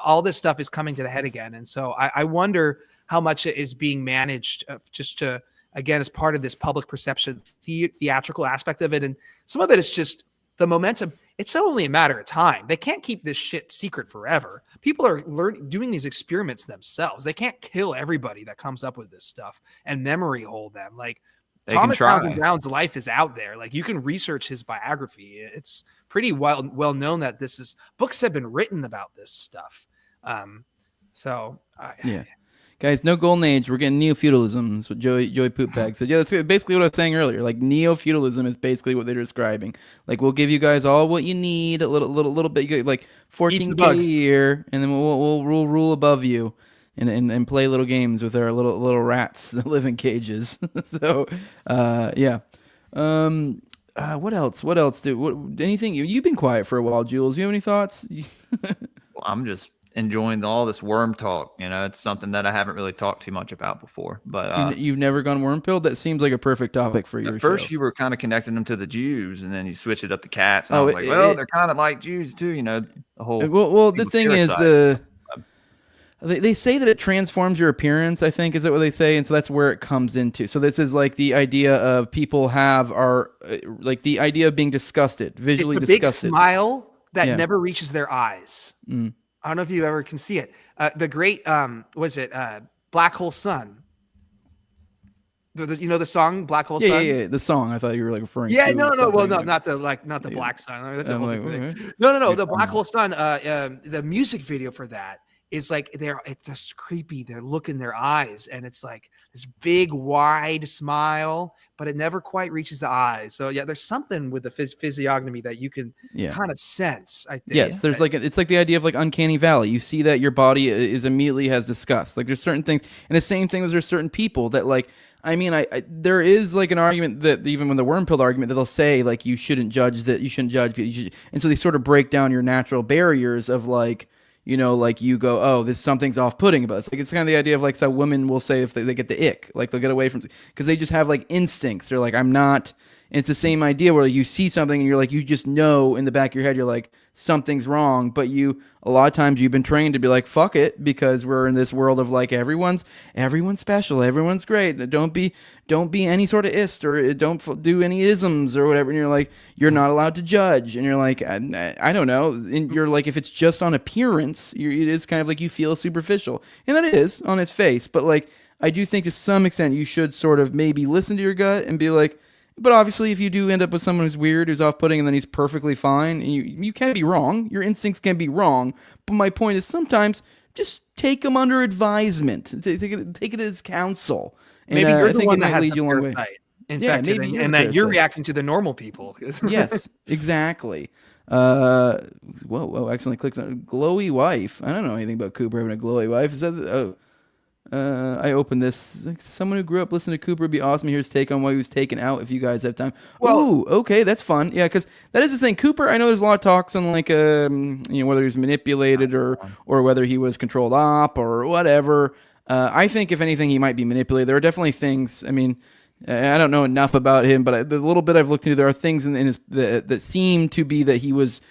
all this stuff is coming to the head again, and so I wonder how much it is being managed just to, again, as part of this public perception, theatrical aspect of it, and some of it is just the momentum. It's only a matter of time. They can't keep this shit secret forever. People are doing these experiments themselves. They can't kill everybody that comes up with this stuff and memory hold them. Like Thomas Townsend Brown's life is out there. Like you can research his biography. It's pretty well known that books have been written about this stuff. Guys, no golden age. We're getting neo-feudalism. That's what Joey Poopbag said. Yeah, that's basically what I was saying earlier. Like neo-feudalism is basically what they're describing. Like we'll give you guys all what you need, a little bit, you get like $14K a year, and then we'll rule above you, and play little games with our little rats that live in cages. So, yeah. What else? Anything? You've been quiet for a while, Jules. You have any thoughts? Well, I'm just enjoying all this worm talk. It's something that I haven't really talked too much about before. But you've never gone worm pilled? That seems like a perfect topic for your At first, show. you were kind of connecting them to the Jews, and then you switched it up to cats. And I was like, they're kind of like Jews too. The whole. Well, the thing is, they say that it transforms your appearance. I think is that what they say, and so that's where it comes into. So this is like the idea of people like the idea of being disgusted, visually it's a disgusted. Big smile that never reaches their eyes. I don't know if you ever can see it. The great, Black Hole Sun? The song Black Hole Sun? Yeah, the song. I thought you were like referring to. Yeah, no. Well, no, not the Black Sun. That's a whole different thing. No. The Black Hole Sun. The music video for that is like it's just creepy. They look in their eyes, and it's like this big, wide smile, but it never quite reaches the eyes. So yeah, there's something with the physiognomy that you can kind of sense. I think. Yes, there's it's like the idea of like uncanny valley. You see that your body is immediately has disgust. Like there's certain things, and the same thing as there's certain people that like. I mean, there is like an argument that even when the worm pill argument that they'll say like you shouldn't judge, and so they sort of break down your natural barriers of like. Like you go, oh, something's off-putting about it. Like it's kind of the idea of like, so women will say if they get the ick, like they'll get away from, because they just have like instincts. They're like, I'm not. And it's the same idea where you see something and you're like, you just know in the back of your head, you're like, something's wrong. But a lot of times you've been trained to be like, fuck it, because we're in this world of like everyone's special, everyone's great. Don't be any sort of ist, or don't do any isms or whatever. And you're like, you're not allowed to judge. And you're like, I don't know. And you're like, if it's just on appearance, it is kind of like you feel superficial, and that is on its face. But like, I do think to some extent you should sort of maybe listen to your gut and be like. But obviously, if you do end up with someone who's weird, who's off-putting, and then he's perfectly fine, and you can be wrong. Your instincts can be wrong. But my point is sometimes just take them under advisement. Take it as counsel. And, maybe you're the one that has lead you a long way. Infected, maybe and that you're reacting to the normal people. Yes, exactly. Whoa, accidentally clicked on glowy wife. I don't know anything about Cooper having a glowy wife. Is that... I opened this. Someone who grew up listening to Cooper would be awesome to hear his take on why he was taken out if you guys have time. Well, ooh, okay, that's fun. Yeah, because that is the thing. Cooper, I know there's a lot of talks on like, whether he was manipulated or whether he was controlled op or whatever. I think if anything, he might be manipulated. There are definitely things. I mean, I don't know enough about him, but the little bit I've looked into, there are things in his that seem to be that he was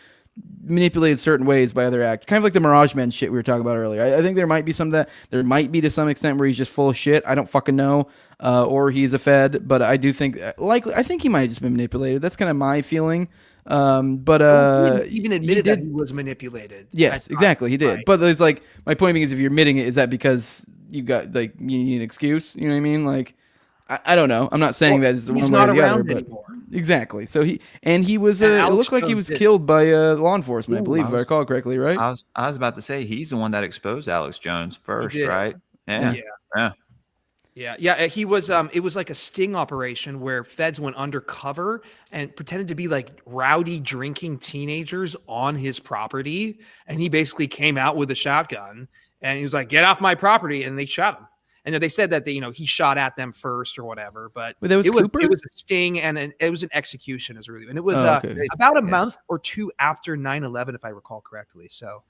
manipulated certain ways by other actors, kind of like the Mirage Men shit we were talking about earlier. I think there might be some of that. There might be to some extent where he's just full of shit. I don't fucking know, or he's a Fed. But I do think, I think he might have just been manipulated. That's kind of my feeling. But he even admitted that he was manipulated. Yes, exactly, he did. Right. But it's like my point being is, if you're admitting it, is that because you got like you need an excuse? You know what I mean? Like, I don't know. I'm not saying that is the one way or the other, but anymore. Exactly. So he was. It looked like he was killed by law enforcement, I believe, if I recall correctly, right? I was about to say he's the one that exposed Alex Jones first, right? Yeah. He was. It was like a sting operation where feds went undercover and pretended to be like rowdy drinking teenagers on his property, and he basically came out with a shotgun and he was like, "Get off my property!" and they shot him. And they said that he shot at them first or whatever, but Wait, that was Cooper? It was a sting and it was an execution as really, and it was okay. about a month or two after 9/11, if I recall correctly. So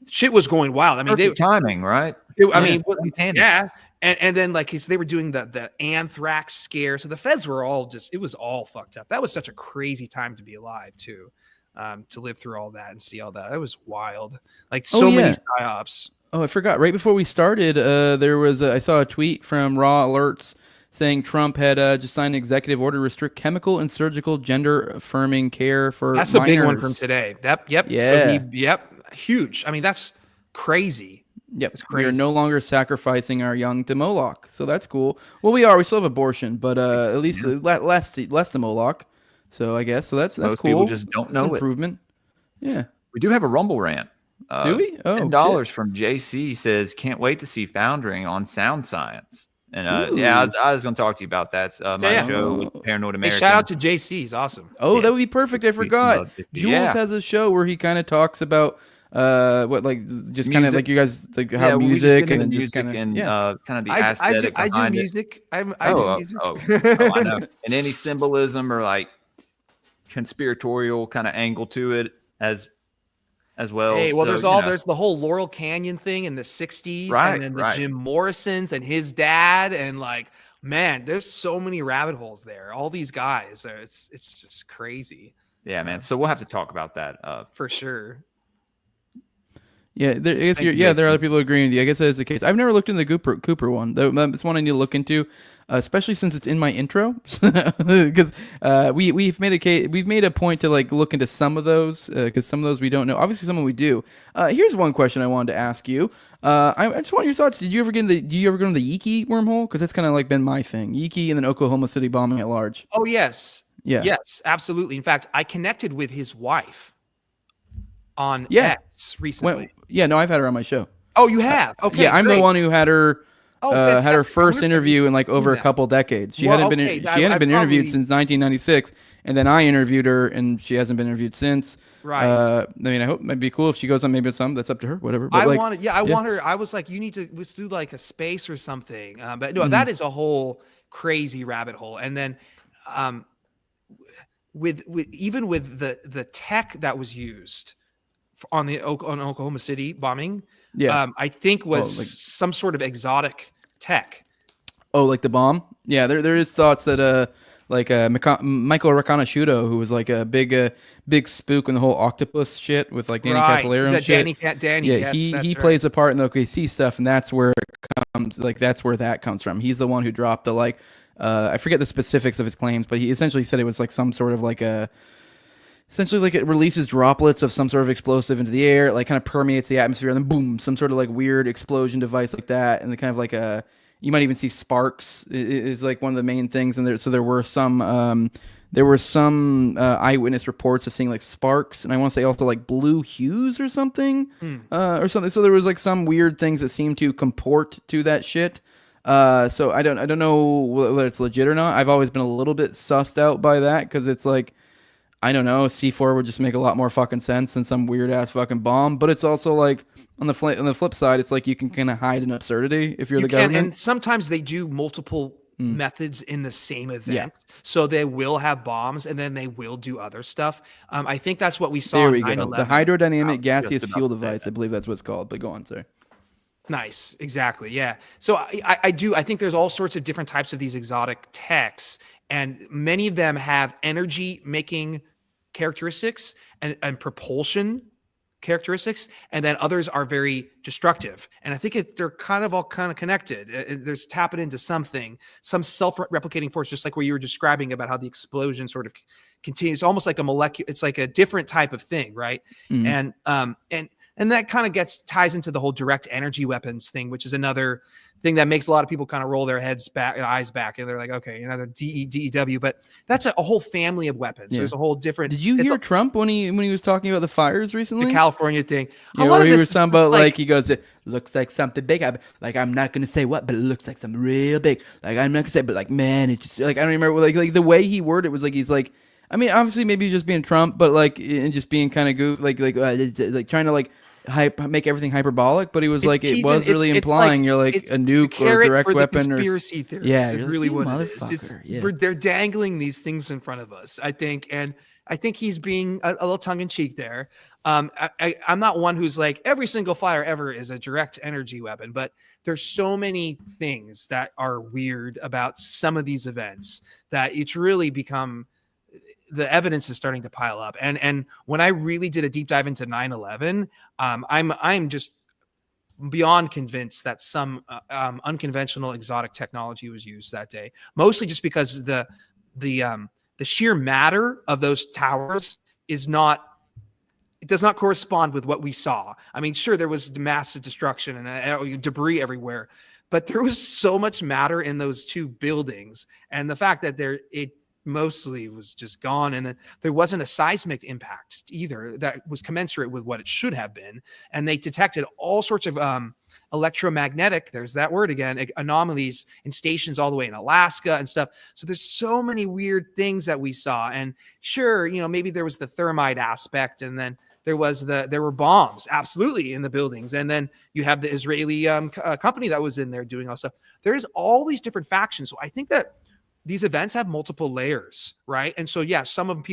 shit was going wild. I mean, perfect timing, right? Yeah. And then they were doing the anthrax scare. So the feds were it was all fucked up. That was such a crazy time to be alive too. To live through all that and see all that. That was wild. Like many psyops. Oh, I forgot. Right before we started, there was I saw a tweet from Raw Alerts saying Trump had just signed an executive order to restrict chemical and surgical gender affirming care for That's minors. a big one from today. Yep. Yeah. So huge. I mean, that's crazy. Yep. It's crazy. We are no longer sacrificing our young to Moloch. So that's cool. Well, we are. We still have abortion, but at least less to Moloch. So I guess that's Most cool. people just don't know improvement. Yeah. We do have a Rumble rant. Do we? Oh, $10 from JC says, can't wait to see Foundring on Sound Science. And I was going to talk to you about that. My show with Paranoid American. Hey, shout out to JC. He's awesome. Oh, that would be perfect. I forgot. Jules has a show where he kind of talks about just kind of like you guys how music and then just kind of kind of the aesthetic I do music. I do music. I know. And any symbolism or like conspiratorial kind of angle to it as well. Hey, well, there's the whole Laurel Canyon thing in the 60s, and then the Jim Morrisons and his dad, and man, there's so many rabbit holes there. All these guys, it's just crazy. Yeah, man. So we'll have to talk about that for sure. Yeah, there are other people agreeing with you. I guess that is the case. I've never looked into the Cooper one. It's one I need to look into, especially since it's in my intro. Because we've made a point to look into some of those because some of those we don't know. Obviously, some of them we do. Here's one question I wanted to ask you. I just want your thoughts. Do you ever go into the Yiki wormhole? Because that's kind of been my thing. Yiki and then Oklahoma City bombing at large. Oh yes, yes, absolutely. In fact, I connected with his wife on X recently. No, I've had her on my show. Oh, you have? Okay. Yeah, I'm great. the one who had her had her first interview in over a couple decades. She hadn't been interviewed since 1996, and then I interviewed her, and she hasn't been interviewed since. Right. I mean, I hope it'd be cool if she goes on. Maybe some that's up to her. Whatever. But I want her. I was like, you need to do a space or something. But no, that is a whole crazy rabbit hole. And then, with the tech that was used on Oklahoma City bombing, I think was some sort of exotic tech. Oh, like the bomb? Yeah, there is thoughts that Michael Rakanashudo, who was a big spook in the whole octopus shit with Danny Casolaro and shit. Danny, yeah, he plays a part in the OKC stuff, and that's where it comes. That's where that comes from. He's the one who dropped the I forget the specifics of his claims, but he essentially said it was some sort of essentially it releases droplets of some sort of explosive into the air. It kind of permeates the atmosphere, and then boom, some sort of weird explosion device like that, and kind of you might even see sparks is one of the main things. And there were some eyewitness reports of seeing sparks, and I want to say also blue hues or something, or something. So there was some weird things that seemed to comport to that shit. So I don't know whether it's legit or not. I've always been a little bit sussed out by that because it's I don't know, C4 would just make a lot more fucking sense than some weird ass fucking bomb. But it's also on the flip side, it's you can kind of hide an absurdity if you're the government. And sometimes they do multiple methods in the same event. So they will have bombs and then they will do other stuff. I think that's what we saw. There we go. The hydrodynamic gaseous fuel device. I believe that's what it's called. But go on, sir. Nice. Exactly. Yeah. So I think there's all sorts of different types of these exotic techs, and many of them have energy making characteristics and propulsion characteristics, and then others are very destructive. And I think they're all connected. There's tapping into some self-replicating force, just like what you were describing about how the explosion sort of continues. It's almost like a molecule. It's like a different type of thing, right? Mm-hmm. And that kind of ties into the whole direct energy weapons thing, which is another thing that makes a lot of people kind of roll their eyes back, and they're like, okay, another DEW, but that's a whole family of weapons. Yeah. There's a whole different. Did you hear Trump when he was talking about the fires recently? The California thing. Where he was talking about he goes, it looks like something big. I'm not gonna say what, but it looks like something real big. I'm not gonna say, but man, it just I don't remember the way he worded it was he's I mean, obviously maybe just being Trump, but and just being kind of trying to make everything hyperbolic, but he was like, it was really it's implying like, you're like it's a nuke or carrot direct for the weapon or conspiracy theorists. yeah, It's you're really like, what you it is. It's, motherfucker. Yeah. they're dangling these things in front of us, I think, and I think he's being a little tongue in cheek there. I'm not one who's like every single fire ever is a direct energy weapon, but there's so many things that are weird about some of these events that it's really become, the evidence is starting to pile up. And when I really did a deep dive into 9/11, I'm just beyond convinced that some unconventional exotic technology was used that day, mostly just because the sheer matter of those towers is not, it does not correspond with what we saw. I mean, sure, there was massive destruction and debris everywhere, but there was so much matter in those two buildings, and the fact that it mostly was just gone, and that there wasn't a seismic impact either that was commensurate with what it should have been, and they detected all sorts of electromagnetic, there's that word again, anomalies in stations all the way in Alaska and stuff. So there's so many weird things that we saw, and sure, maybe there was the thermite aspect, and then there were bombs absolutely in the buildings, and then you have the Israeli company that was in there doing all stuff. There's all these different factions. So I think that these events have multiple layers, right? And so, yeah, some of them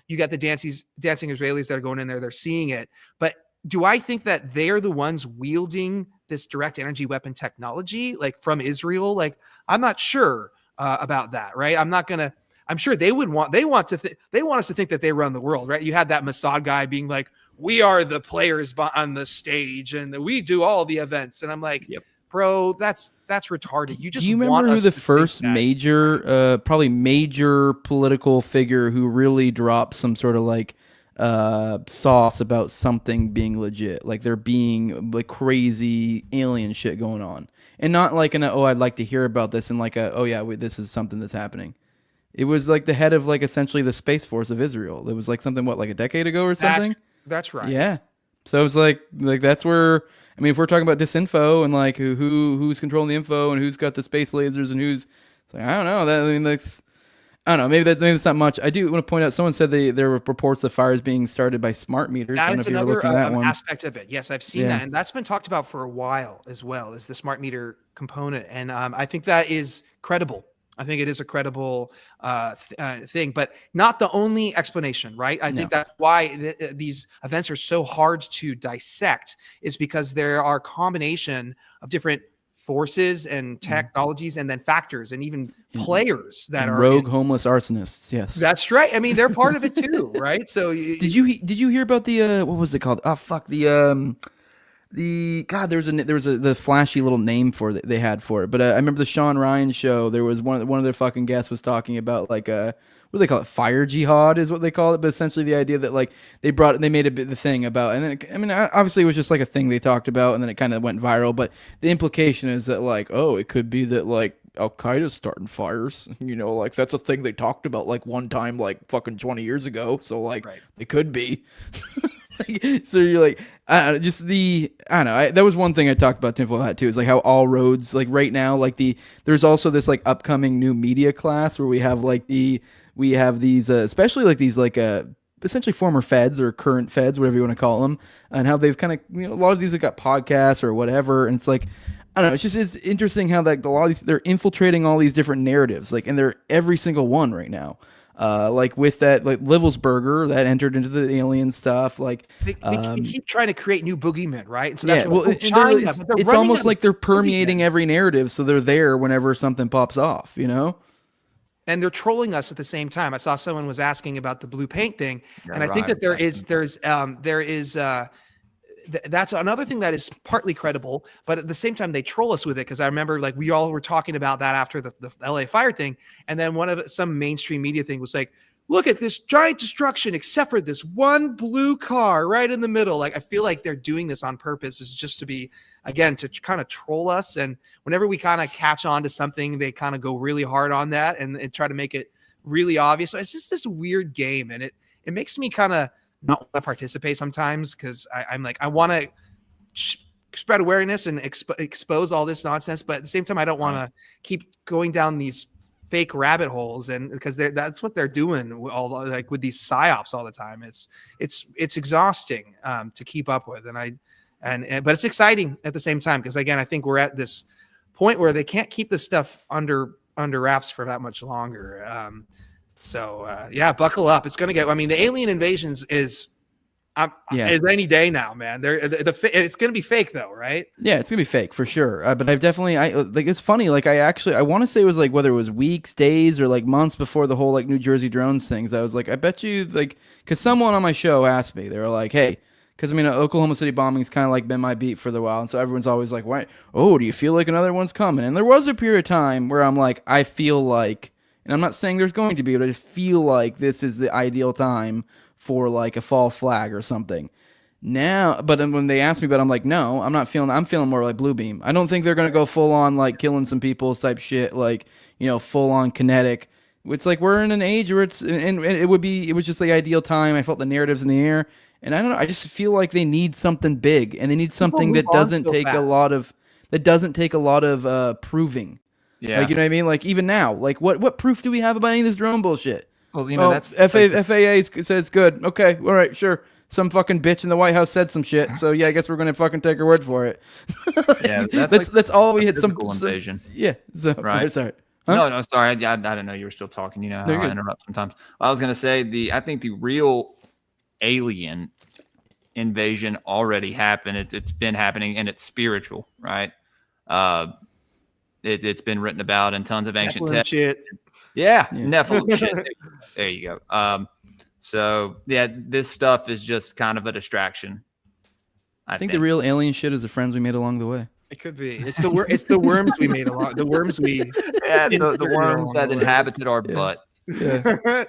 you got the dancing Israelis that are going in there, they're seeing it. But do I think that they're the ones wielding this direct energy weapon technology, like from Israel? Like, I'm not sure about that, right? I'm sure they want us to think that they run the world, right? You had that Mossad guy being like, we are the players on the stage and we do all the events. And I'm like, yep. Bro, that's retarded. Do you remember who the first major political figure who really dropped some sort of like sauce about something being legit, like there being like crazy alien shit going on, and not like I'd like to hear about this, and like this is something that's happening. It was like the head of like essentially the Space Force of Israel. It was like something like a decade ago or something. That's right. Yeah. So it was like that's where. I mean, if we're talking about disinfo and like who's controlling the info and who's got the space lasers and who's, like, I don't know. I don't know. Maybe that's not much. I do want to point out. Someone said there were reports of fires being started by smart meters. That is another aspect of it. Yes, I've seen that, and that's been talked about for a while as well as the smart meter component. And I think that is credible. I think it is a credible thing, but not the only explanation, right? I think that's why these events are so hard to dissect, is because there are a combination of different forces and technologies and then factors and even players that are rogue homeless arsonists. Yes, that's right. I mean, they're part of it too, right? So did you hear about the what was it called? Oh fuck, there was the flashy little name for it they had for it, but I remember the Sean Ryan show. There was one of their fucking guests was talking about like what do they call it? Fire jihad is what they call it, but essentially the idea that like they made a bit the thing about, and then obviously it was just like a thing they talked about, and then it kind of went viral. But the implication is that like, oh, it could be that like Al Qaeda's starting fires, like that's a thing they talked about like one time like fucking 20 years ago. So like they could be. So you're like, that was one thing I talked about tinfoil hat too, is like how all roads, like right now, like there's also this like upcoming new media class where we have these especially like these like essentially former feds or current feds, whatever you want to call them, and how they've kind of, a lot of these have got podcasts or whatever, and it's like, I don't know, it's interesting how like a lot of these, they're infiltrating all these different narratives, like, and they're every single one right now. Like with that, like Livelsberger that entered into the alien stuff, like they keep trying to create new boogeymen, right? And so that's it's almost like they're permeating every narrative, so they're there whenever something pops off, And they're trolling us at the same time. I saw someone was asking about the blue paint thing, and I think that there is that's another thing that is partly credible, but at the same time they troll us with it, because I remember like we all were talking about that after the LA fire thing, and then some mainstream media thing was like, look at this giant destruction except for this one blue car right in the middle. Like, I feel like they're doing this on purpose, is just to be, again, to kind of troll us. And whenever we kind of catch on to something, they kind of go really hard on that and try to make it really obvious. So it's just this weird game, and it makes me kind of not want to participate sometimes, because I'm like, I want to spread awareness and expose all this nonsense, but at the same time, I don't want to keep going down these fake rabbit holes, and because that's what they're doing all like with these psyops all the time. It's exhausting to keep up with, but it's exciting at the same time, because again, I think we're at this point where they can't keep this stuff under wraps for that much longer. Yeah, buckle up. It's gonna get. I mean, the alien invasions is any day now, man. It's gonna be fake though, right? Yeah, it's gonna be fake for sure. But I've definitely, like, it's funny. Like, I want to say it was like whether it was weeks, days, or like months before the whole like New Jersey drones things. I was like, I bet you, like, because someone on my show asked me, they were like, hey, because I mean, Oklahoma City bombing's kind of like been my beat for the while, and so everyone's always like, why? Oh, do you feel like another one's coming? And there was a period of time where I'm like, I feel like, and I'm not saying there's going to be, but I just feel like this is the ideal time for like a false flag or something. Now, but then when they ask me, but I'm like, no, I'm not feeling. I'm feeling more like Blue Beam. I don't think they're gonna go full on like killing some people type shit, like, you know, full on kinetic. It's like we're in an age where it's, and it was just the ideal time. I felt the narratives in the air, and I don't know. I just feel like they need something big, and they need something that doesn't take a lot of proving. Yeah, like, you know what I mean. Like, even now, like what proof do we have about any of this drone bullshit? Well, you know, that's FAA says good. Okay, all right, sure. Some fucking bitch in the White House said some shit, so yeah, I guess we're gonna fucking take her word for it. Yeah, that's all we had. Some invasion. Yeah. So right. Sorry. Huh? No, sorry. I didn't know you were still talking. You know how I interrupt sometimes. I was gonna say I think the real alien invasion already happened. It's been happening, and it's spiritual, right? It's been written about in tons of ancient texts. Yeah, Nephilim shit. There you go. So yeah, this stuff is just kind of a distraction. I think the real alien shit is the friends we made along the way. It could be. It's the worms we made along. The worms we. Yeah, the worms that inhabited our butts. Yeah.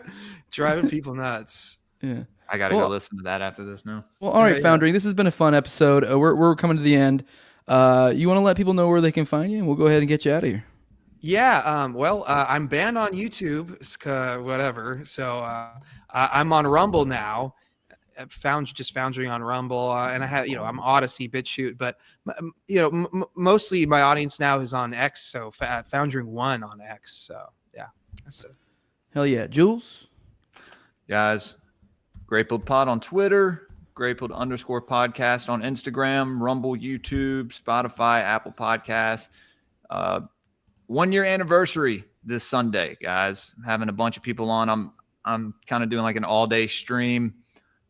Driving people nuts. Yeah. I gotta go listen to that after this now. Well, all right, Foundring. This has been a fun episode. We're coming to the end. You want to let people know where they can find you, and we'll go ahead and get you out of here. Yeah, I'm banned on YouTube, whatever. So I'm on Rumble now. Foundring on Rumble, and I have, I'm Odyssey, BitChute, but mostly my audience now is on X. So Foundring 1 on X. So yeah, that's it. Hell yeah, Jules. Guys, Grappled Pod on Twitter, Grappled_podcast on Instagram, Rumble, YouTube, Spotify, Apple Podcasts. 1 year anniversary this Sunday, guys. Having a bunch of people on. I'm kind of doing like an all day stream.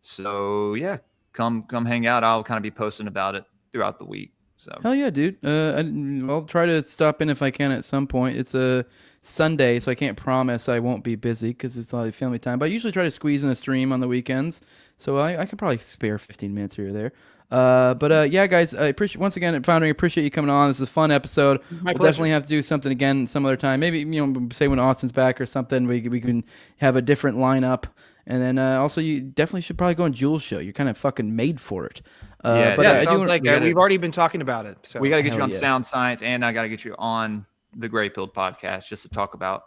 So yeah, come hang out. I'll kind of be posting about it throughout the week. So hell yeah, dude. I'll try to stop in if I can at some point. It's a Sunday, so I can't promise I won't be busy because it's all family time. But I usually try to squeeze in a stream on the weekends, so I could probably spare 15 minutes here or there. Yeah, guys, I appreciate, once again, Foundring, appreciate you coming on. This is a fun episode. We'll definitely have to do something again some other time. Maybe, say when Austin's back or something, we can have a different lineup. And then also, you definitely should probably go on Jules' show. You're kind of fucking made for it. We've already been talking about it. So we got to get you on Sound Science, and I got to get you on the Gray Pilled podcast just to talk about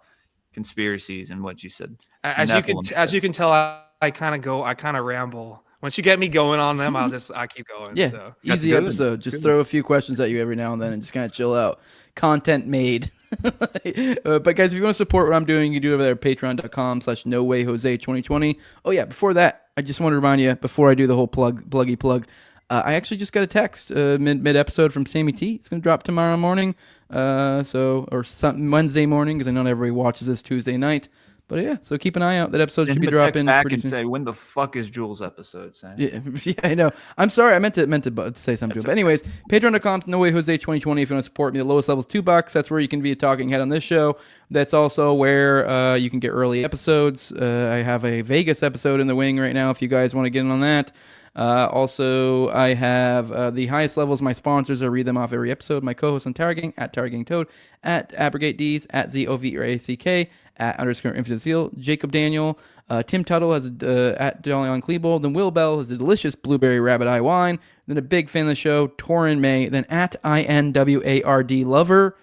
conspiracies and what you said. As you can tell, I kind of ramble. Once you get me going on them, I keep going. Yeah, so. easy episode. Just throw a few questions at you every now and then and just kind of chill out. Content made. But guys, if you want to support what I'm doing, you do over there at patreon.com/nowayjose2020. Oh yeah, before that, I just want to remind you, before I do the whole pluggy plug, I actually just got a text mid episode from Sammy T. It's going to drop tomorrow morning, Wednesday morning, because I know everybody watches this Tuesday night. But yeah, so keep an eye out. That episode should be dropping pretty soon. Say, when the fuck is Jules' episode, Sam? Yeah, I know. I'm sorry. I meant to say something. But anyways, patreon.com/nowayjose2020 if you want to support me. The lowest level is $2. That's where you can be a talking head on this show. That's also where you can get early episodes. I have a Vegas episode in the wing right now if you guys want to get in on that. Also, I have the highest levels. My sponsors, I read them off every episode. My co-host on Tower Gang, at Tower Gang Toad, at Abrogate D's, at ZOVRACK, at _Infinite Seal, Jacob Daniel, Tim Tuttle has at Jolyon Klebold, then Will Bell has a delicious blueberry rabbit eye wine, then a big fan of the show, Torin May, then at INWARD Lover,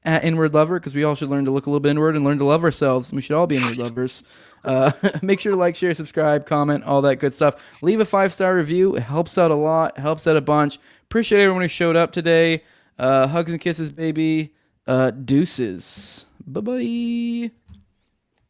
at Inward Lover, because we all should learn to look a little bit inward and learn to love ourselves. We should all be inward lovers. Make sure to like, share, subscribe, comment, all that good stuff. Leave a 5-star review. It helps out a lot. Helps out a bunch. Appreciate everyone who showed up today. Hugs and kisses, baby. Deuces. Bye-bye.